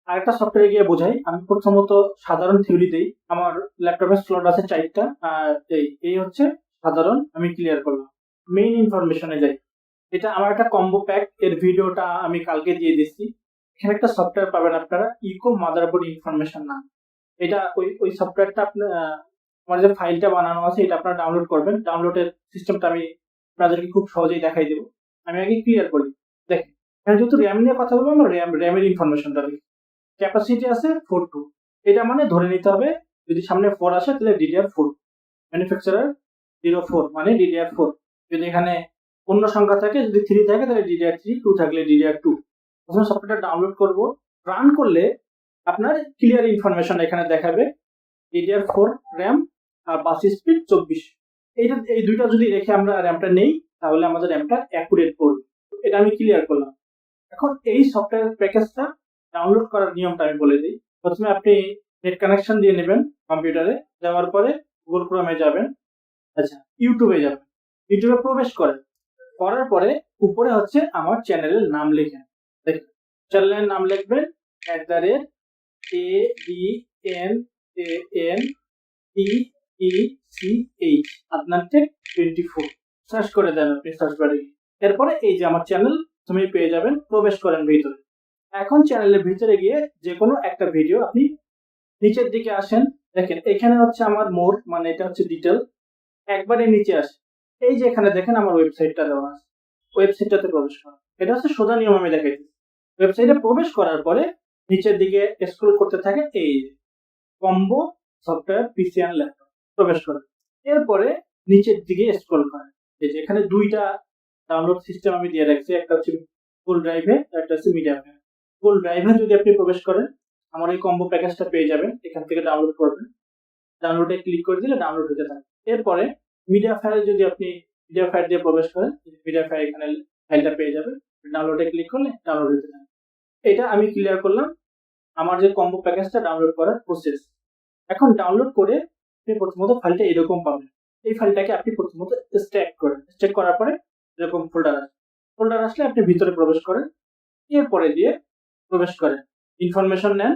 আরেকটা সফটওয়্যারে গিয়ে বোঝাই। আমি প্রথমত সাধারণ থিওরি দেই। আমার ল্যাপটপের স্লট আছে 4টা, আর এই হচ্ছে সাধারণ। আমি ক্লিয়ার করলাম, মেইন ইনফরমেশনে যাই। এটা আমার একটা কম্বো প্যাক, এর ভিডিওটা আমি কালকে দিয়ে দিচ্ছি। এখানে একটা সফটওয়্যার পাবেন আপনারা, ইকো মাদারবোর্ড ইনফরমেশন নাম। এটা ওই সফটওয়্যারটা আপনার, আমার যে ফাইলটা বানানো আছে এটা আপনারা ডাউনলোড করবেন। ডাউনলোডের সিস্টেমটা আমি আপনাদেরকে খুব সহজেই দেখাই দেবো। আমি আগে ক্লিয়ার করি। দেখেন, এখানে যেহেতু র্যাম নিয়ে কথা বলবো, আমরা র্যামের ইনফরমেশনটা দেখি। ক্যাপাসিটি আছে 42। এটা মানে ধরে নিতে হবে যদি সামনে 4 আসে তাহলে DDR4, ম্যানুফ্যাকচারার 04 মানে DDR4। যদি এখানে অন্য সংখ্যা থাকে, যদি 3 থাকে তাহলে DDR3, 2 থাকলে DDR2। প্রথমে সফটওয়্যারটা ডাউনলোড করব। রান করলে আপনার ক্লিয়ার ইনফরমেশন এখানে দেখাবে। DDR4 র্যাম আর বাস স্পিড 24। এই দুইটা যদি রেখে আমরা র্যামটা নেই, তাহলে আমাদের র্যামটা অ্যাকুরেট করবে। এটা আমি ক্লিয়ার করলাম। এখন এই সফটওয়্যার প্যাকেজটা ডাউনলোড করার নিয়মটা আমি বলে দিই। প্রথমে আপনি নেট কানেকশন দিয়ে নেবেন কম্পিউটারে। যাওয়ার পরে গুগল ক্রোমে যাবেন, আচ্ছা ইউটিউবে যাবেন, ইউটিউবে প্রবেশ করেন। করার পরে উপরে হচ্ছে আমার চ্যানেলের নাম লিখেন। দেখেন, চ্যানেলের নাম লিখবেন ADNANEECH আদনান টেক 24। সার্চ করে দেন আপনি সার্চ বারে। এরপরে এই যে আমার চ্যানেল তুমি পেয়ে যাবেন, প্রবেশ করেন ভিতরে। এখন চ্যানেলের ভিতরে গিয়ে যে কোনো একটা ভিডিও আপনি নিচের দিকে আসেন। দেখেন এখানে হচ্ছে আমার মোর, মানে এটা হচ্ছে ডিটেল। একবারে নিচে আসে, এই যে এখানে দেখেন আমার ওয়েবসাইটটা দেওয়া আছে, ওয়েবসাইটটাতে প্রবেশ করা। এটা হচ্ছে সোজা নিয়ম আমি দেখাইছি। ওয়েবসাইটে প্রবেশ করার পরে নিচের দিকে স্ক্রল করতে থাকে, এই combo software PC and laptop, প্রবেশ করেন। এরপরে নিচের দিকে স্ক্রল করেন। এই যে এখানে দুইটা ডাউনলোড সিস্টেম আমি দিয়ে রাখছি, একটা হচ্ছে ফুল ড্রাইভে, একটা হচ্ছে মিডিয়া প্যাক। ফুল ড্রাইভে যদি আপনি প্রবেশ করেন, আমার এই কম্বো প্যাকেজটা পেয়ে যাবেন। এখান থেকে ডাউনলোড করবেন, ডাউনলোডে ক্লিক করে দিলে ডাউনলোড হতে থাকে। এরপরে মিডিয়া ফাইল, যদি আপনি মিডিয়া ফাইল দিয়ে প্রবেশ করেন, মিডিয়া ফাইল এখানে ফাইলটা পেয়ে যাবেন। ডাউনলোডে ক্লিক করলে ডাউনলোড হতে থাকে। এটা আমি ক্লিয়ার করলাম আমার যে কম্বো প্যাকেজটা ডাউনলোড করার প্রসেস। এখন ডাউনলোড করে আপনি প্রথমত ফাইলটা এরকম পাবেন। এই ফাইলটাকে আপনি প্রথমত স্ট্যাক করেন। স্ট্যাক করার পরে এরকম ফোল্ডার আসলে আপনি ভিতরে প্রবেশ করেন। এরপরে দিয়ে প্রবেশ করেন, ইনফরমেশন নেন।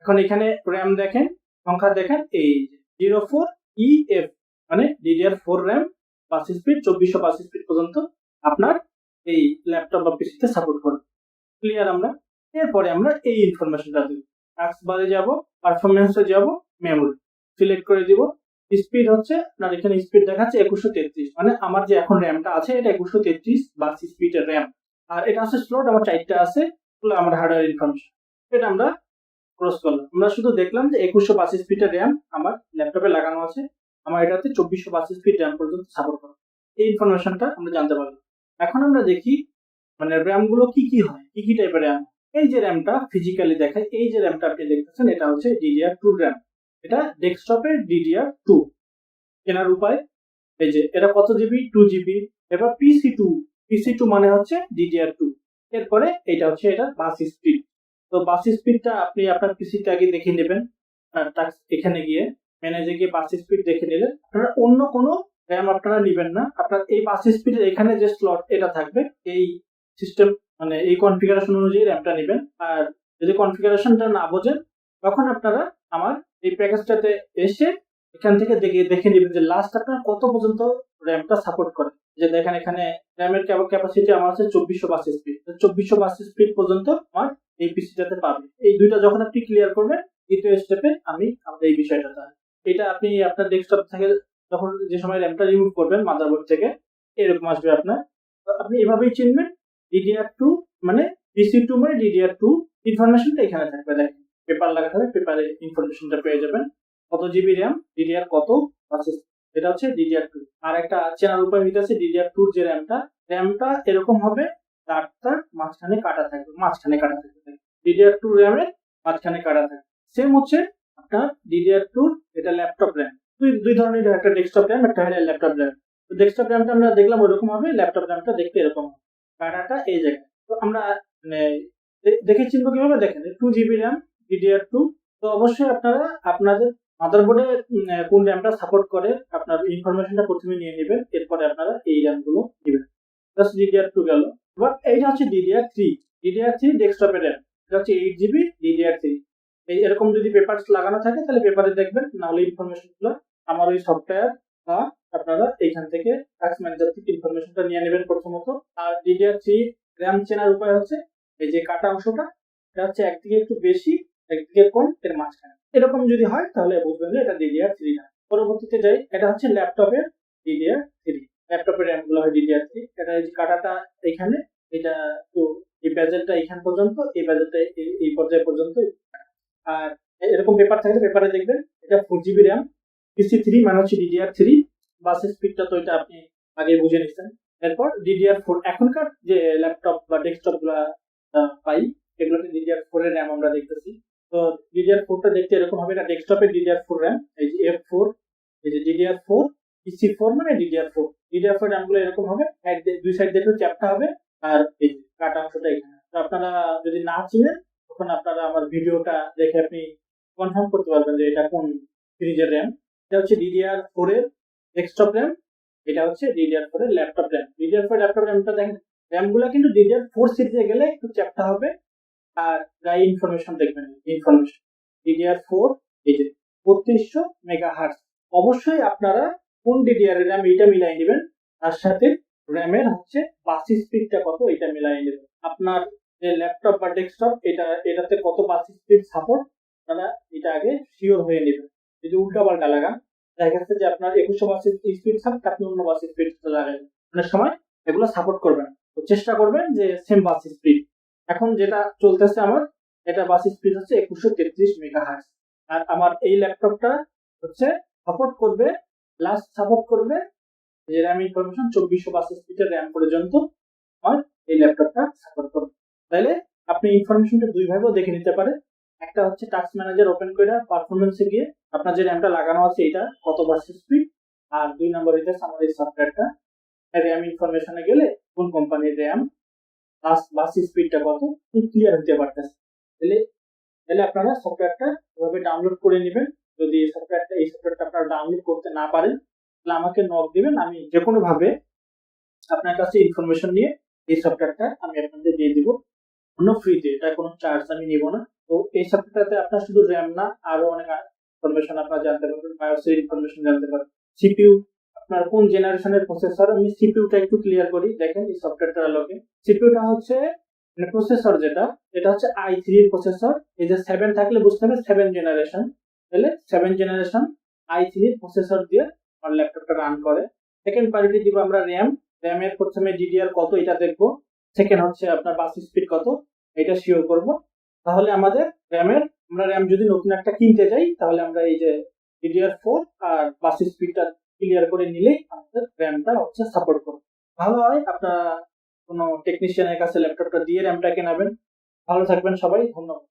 এখন এখানে র্যাম দেখেন, সংখ্যা দেখেন, এই 04EF মানে DDR4 র্যাম, বাস স্পিড 2400 বাস স্পিড পর্যন্ত আপনার এই ল্যাপটপ বা পিসিতে সাপোর্ট করে। ক্লিয়ার আমরা। এরপরে আমরা এই ইনফরমেশনটা দিব। টাস্ক বারে যাব, পারফরম্যান্সে যাব, মেমোরি সিলেক্ট করে দিব। স্পিড হচ্ছে আপনার এখানে স্পিড দেখাচ্ছে 2133, মানে আমার যে এখন র্যামটা আছে এটা 2133 বাস স্পিডের র্যাম। আর এটা আছে স্লট, আমার 4টা আছে, আমার হার্ডওয়্যার ইনফরমেশন। এটা আমরা ক্রস করলাম। আমরা শুধু দেখলাম যে 2182 স্পিডের র্যাম আমার ল্যাপটপে লাগানো আছে, আমার এটাতে 2482 স্পিড র্যাম পর্যন্ত সাপোর্ট করে। এই ইনফরমেশনটা আমরা জানতে পারলাম। এখন আমরা দেখি মানে র্যাম গুলো কি কি হয়, কি কি টাইপের র্যাম। এই যে র্যামটা ফিজিক্যালি দেখায়, এই যে র্যামটা আপনি দেখতেছেন, এটা হচ্ছে DDR2 র্যাম। এটা ডেস্কটপের DDR2 কেনার উপায়। এই যে এটা কত জিবি, 2GB। এবার PC2 মানে হচ্ছে DDR2। এরপরে এটা হচ্ছে এটা বাস স্পিড। তো বাস স্পিডটা আপনি আপনার পিসিতে আগে দেখে নেবেন। এখানে গিয়ে ম্যানেজে গিয়ে বাস স্পিড দেখে নিলেন। আপনারা অন্য কোনো র্যাম আপনারা নেবেন না, আপনার এই বাস স্পিডের এখানে যে স্লট এটা থাকবে, এই সিস্টেম মানে এই কনফিগারেশন অনুযায়ী র্যামটা নেবেন। আর যদি কনফিগারেশনটা না বোঝেন তখন আপনারা আমার এই প্যাকেজটাতে এসে এখান থেকে দেখে নেবেন যে লাস্ট আপনার কত পর্যন্ত র্যামটা সাপোর্ট করে। যে দেখেন এখানে র্যামের ক্যাপাসিটি আমার আছে 2422 স্পিড, 2422 স্পিড পর্যন্ত আমার এই পিসিটাতে পাবে। এই দুইটা যখন আপনি ক্লিয়ার করবেন দ্বিতীয় স্টেপে আমি আপনার এই বিষয়টা জানি। এটা আপনি আপনার ডেস্কটপ থেকে যখন যে সময় র্যামটা রিমুভ করবেন মাদারবোর্ড থেকে এরকম আসবে আপনার। আপনি এভাবেই চিনবেন DDR2 মানে PC2 মানে DDR2 ইনফরমেশনটা এখানে থাকবে। দেখেন পেপার লাগা থাকবে, পেপারে ইনফরমেশনটা পেয়ে যাবেন। কত জিবি র্যাম, DDR কত, এটা হচ্ছে DDR2। আর একটা চেনার উপায় হইতেছে DDR2 যে র্যামটা এরকম হবে, তারটা মাঝখানে কাটা থাকবে, DDR2 র্যামের মাঝখানে কাটা থাকবে। সেম হচ্ছে আপনার DDR2 এটা ল্যাপটপ র্যাম। দুই ধরনের, একটা ডেস্কটপ র্যাম, একটা হলো ল্যাপটপ র্যাম। তো ডেস্কটপ র্যামটা আমরা দেখলাম ওরকম হবে, ল্যাপটপ র্যামটা দেখতে এরকম হবে, কাটাটা এই জায়গায়। তো আমরা মানে দেখে চিনবো কিভাবে, দেখেন 2 GB র্যাম DDR2। তো অবশ্যই আপনারা আপনাদের মাদারবোর্ডে কোন র্যামটা সাপোর্ট করে আপনার ইনফরমেশনটা প্রথমে নিয়ে নেবেন, এরপরে আপনারা এই র্যামগুলো নেবেন। জাস্ট DDR2 গেল। এবার এইটা হচ্ছে DDR3 ডেস্কটপের র্যাম। এটা হচ্ছে 8 GB DDR3। এই এরকম যদি পেপার লাগানো থাকে তাহলে পেপারে দেখবেন, না হলে ইনফরমেশনগুলো আমার ওই সফটওয়্যার বা আপনারা এইখান থেকে টাস্ক ম্যানেজার থেকে ইনফরমেশনটা নিয়ে নেবেন প্রথমত। আর DDR3 র্যাম চেনার উপায় হচ্ছে এই যে কাটা অংশটা, এটা হচ্ছে একদিকে একটু বেশি একদিকে কম, এর মাঝখানে এরকম যদি হয় তাহলে বুঝবেন যে এটা DDR3 না। পরবর্তীতে যাই, এটা হচ্ছে ল্যাপটপের DDR3। ল্যাপটপের র্যাম গুলো হয় DDR3। এটা এই কাটাটা এখানে, এটা তো এই বেজেলটা এখান পর্যন্ত, এই বেজেলটা এই পর্যায় পর্যন্ত। আর এরকম পেপার থাকলে পেপারে দেখবেন এটা 4 GB র্যাম PC3 মানে হচ্ছে DDR3। বাস স্পিডটা তো এটা আপনি আগে বুঝে নিচ্ছেন। এরপর DDR4, এখনকার যে ল্যাপটপ বা ডেস্কটপ গুলা পাই এগুলোতে DDR4 এর র্যাম আমরা দেখতেছি। তো DDR4টা দেখতে এরকম হবে, এটা ডেস্কটপের DDR4 র্যাম, এই যে F4, এই যে DDR4, PC4 মানে DDR4 র্যাম গুলো এরকম হবে, দুই সাইড দিয়ে চ্যাপটা হবে, আর এই কাটা অংশটা এখানে। তো আপনারা যদি না চিনেন তখন আপনারা আমার ভিডিওটা দেখে আপনি কনফার্ম করতে পারবেন যে এটা কোন সিরিজের র্যাম। এটা হচ্ছে DDR4 এর ডেস্কটপ র্যাম, এটা হচ্ছে DDR4 এর ল্যাপটপ র্যাম। DDR4 ল্যাপটপ র্যামটা দেখেন, র্যাম গুলা কিন্তু DDR4 সিরিজে গেলে একটু চ্যাপটা হবে, আর গায়ে ইনফরমেশন দেখবেন, ইনফরমেশন DDR4 এই যে 3200 মেগাহার্টজ। অবশ্যই আপনারা কোন DDR এর র্যাম এটা মিলাই নেবেন, তার সাথে র্যামের হচ্ছে বাস স্পিডটা কত এটা মিলাই নেবেন। আপনার যে ল্যাপটপ বা ডেস্কটপ এটাতে কত বাস স্পিড সাপোর্ট আপনারা এটা আগে শিওর হয়ে নেবেন। যদি উল্টাপাল্টা লাগান দেখা যাচ্ছে যে আপনার 2100 বাস স্পিড সাপোর্ট, আপনি অন্য বাস স্পিড লাগাবেন, অনেক সময় এগুলো সাপোর্ট করবে না। তো চেষ্টা করবেন যে সেম বাস স্পিড। এখন যেটা চলতেছে আমার, এটা বাস স্পিড হচ্ছে 2133 মেগাহার্টজ। আর আমার এই ল্যাপটপটা হচ্ছে সাপোর্ট করবে যে র্যাম ইনফরমেশন 2422 স্পিডের র্যাম পর্যন্ত আমার এই ল্যাপটপটা সাপোর্ট করবে। তাহলে আপনি ইনফরমেশনটা দুই ভাবেও দেখে নিতে পারেন। একটা হচ্ছে টাস্ক ম্যানেজার ওপেন করে পারফরমেন্সে গিয়ে আপনার যে র্যামটা লাগানো আছে এটা কত বাস স্পিড, আর দুই নম্বর এটা আমার এই সফটওয়্যারটা র্যাম ইনফরমেশনে গেলে কোন কোম্পানির র্যাম বাস স্পিডটা কত ক্লিয়ার হতে পারতেছে। তাহলে আপনারা সফটওয়্যারটা এভাবে ডাউনলোড করে নেবেন। যদি এই সফটওয়্যারটা আপনারা ডাউনলোড করতে না পারেন তাহলে আমাকে নক দিবেন, আমি যে কোনো ভাবে আপনার কাছে ইনফরমেশন নিয়ে এই সফটওয়্যারটা আমি আপনাদের দিয়ে দিব কোনো ফ্রিতে, এটা কোনো চার্জ আমি নিব না। তো এই সফটওয়্যারটাতে আপনার শুধু র্যাম না আরো অনেক ইনফরমেশন আপনারা জানতে পারবেন, বায়োসের ইনফরমেশন জানতে পারবেন, সিপিইউ আপনার কোন জেনারেশনের প্রসেসর। আমি সিপিইউটা একটু ক্লিয়ার করি, দেখেন এই সফটওয়্যারটার লগে সিপিইউটা হচ্ছে মানে প্রসেসর এটা হচ্ছে i3 এর প্রসেসর। এই যে 7 থাকলে বুঝতে হবে 7 জেনারেশন, তাহলে 7 জেনারেশন i3 এর প্রসেসর দিয়ে আমার ল্যাপটপটা রান করে। সেকেন্ড প্রায়োরিটি দিব আমরা র্যামের প্রথমে DDR কত এটা দেখবো, সেকেন্ড হচ্ছে আপনার বাস স্পিড কত এটা শিওর করব। তাহলে আমাদের আমরা র্যাম যদি নতুন একটা কিনতে যাই তাহলে আমরা এই যে DDR4 আর বাস স্পিডটা ক্লিয়ার করে নিলেই আমাদের র্যামটা হচ্ছে সাপোর্ট করবে। ভালো হয় আপনারা কোনো টেকনিশিয়ানের কাছে ল্যাপটপটা দিয়ে র্যামটা কেনাবেন। ভালো থাকবেন সবাই, ধন্যবাদ।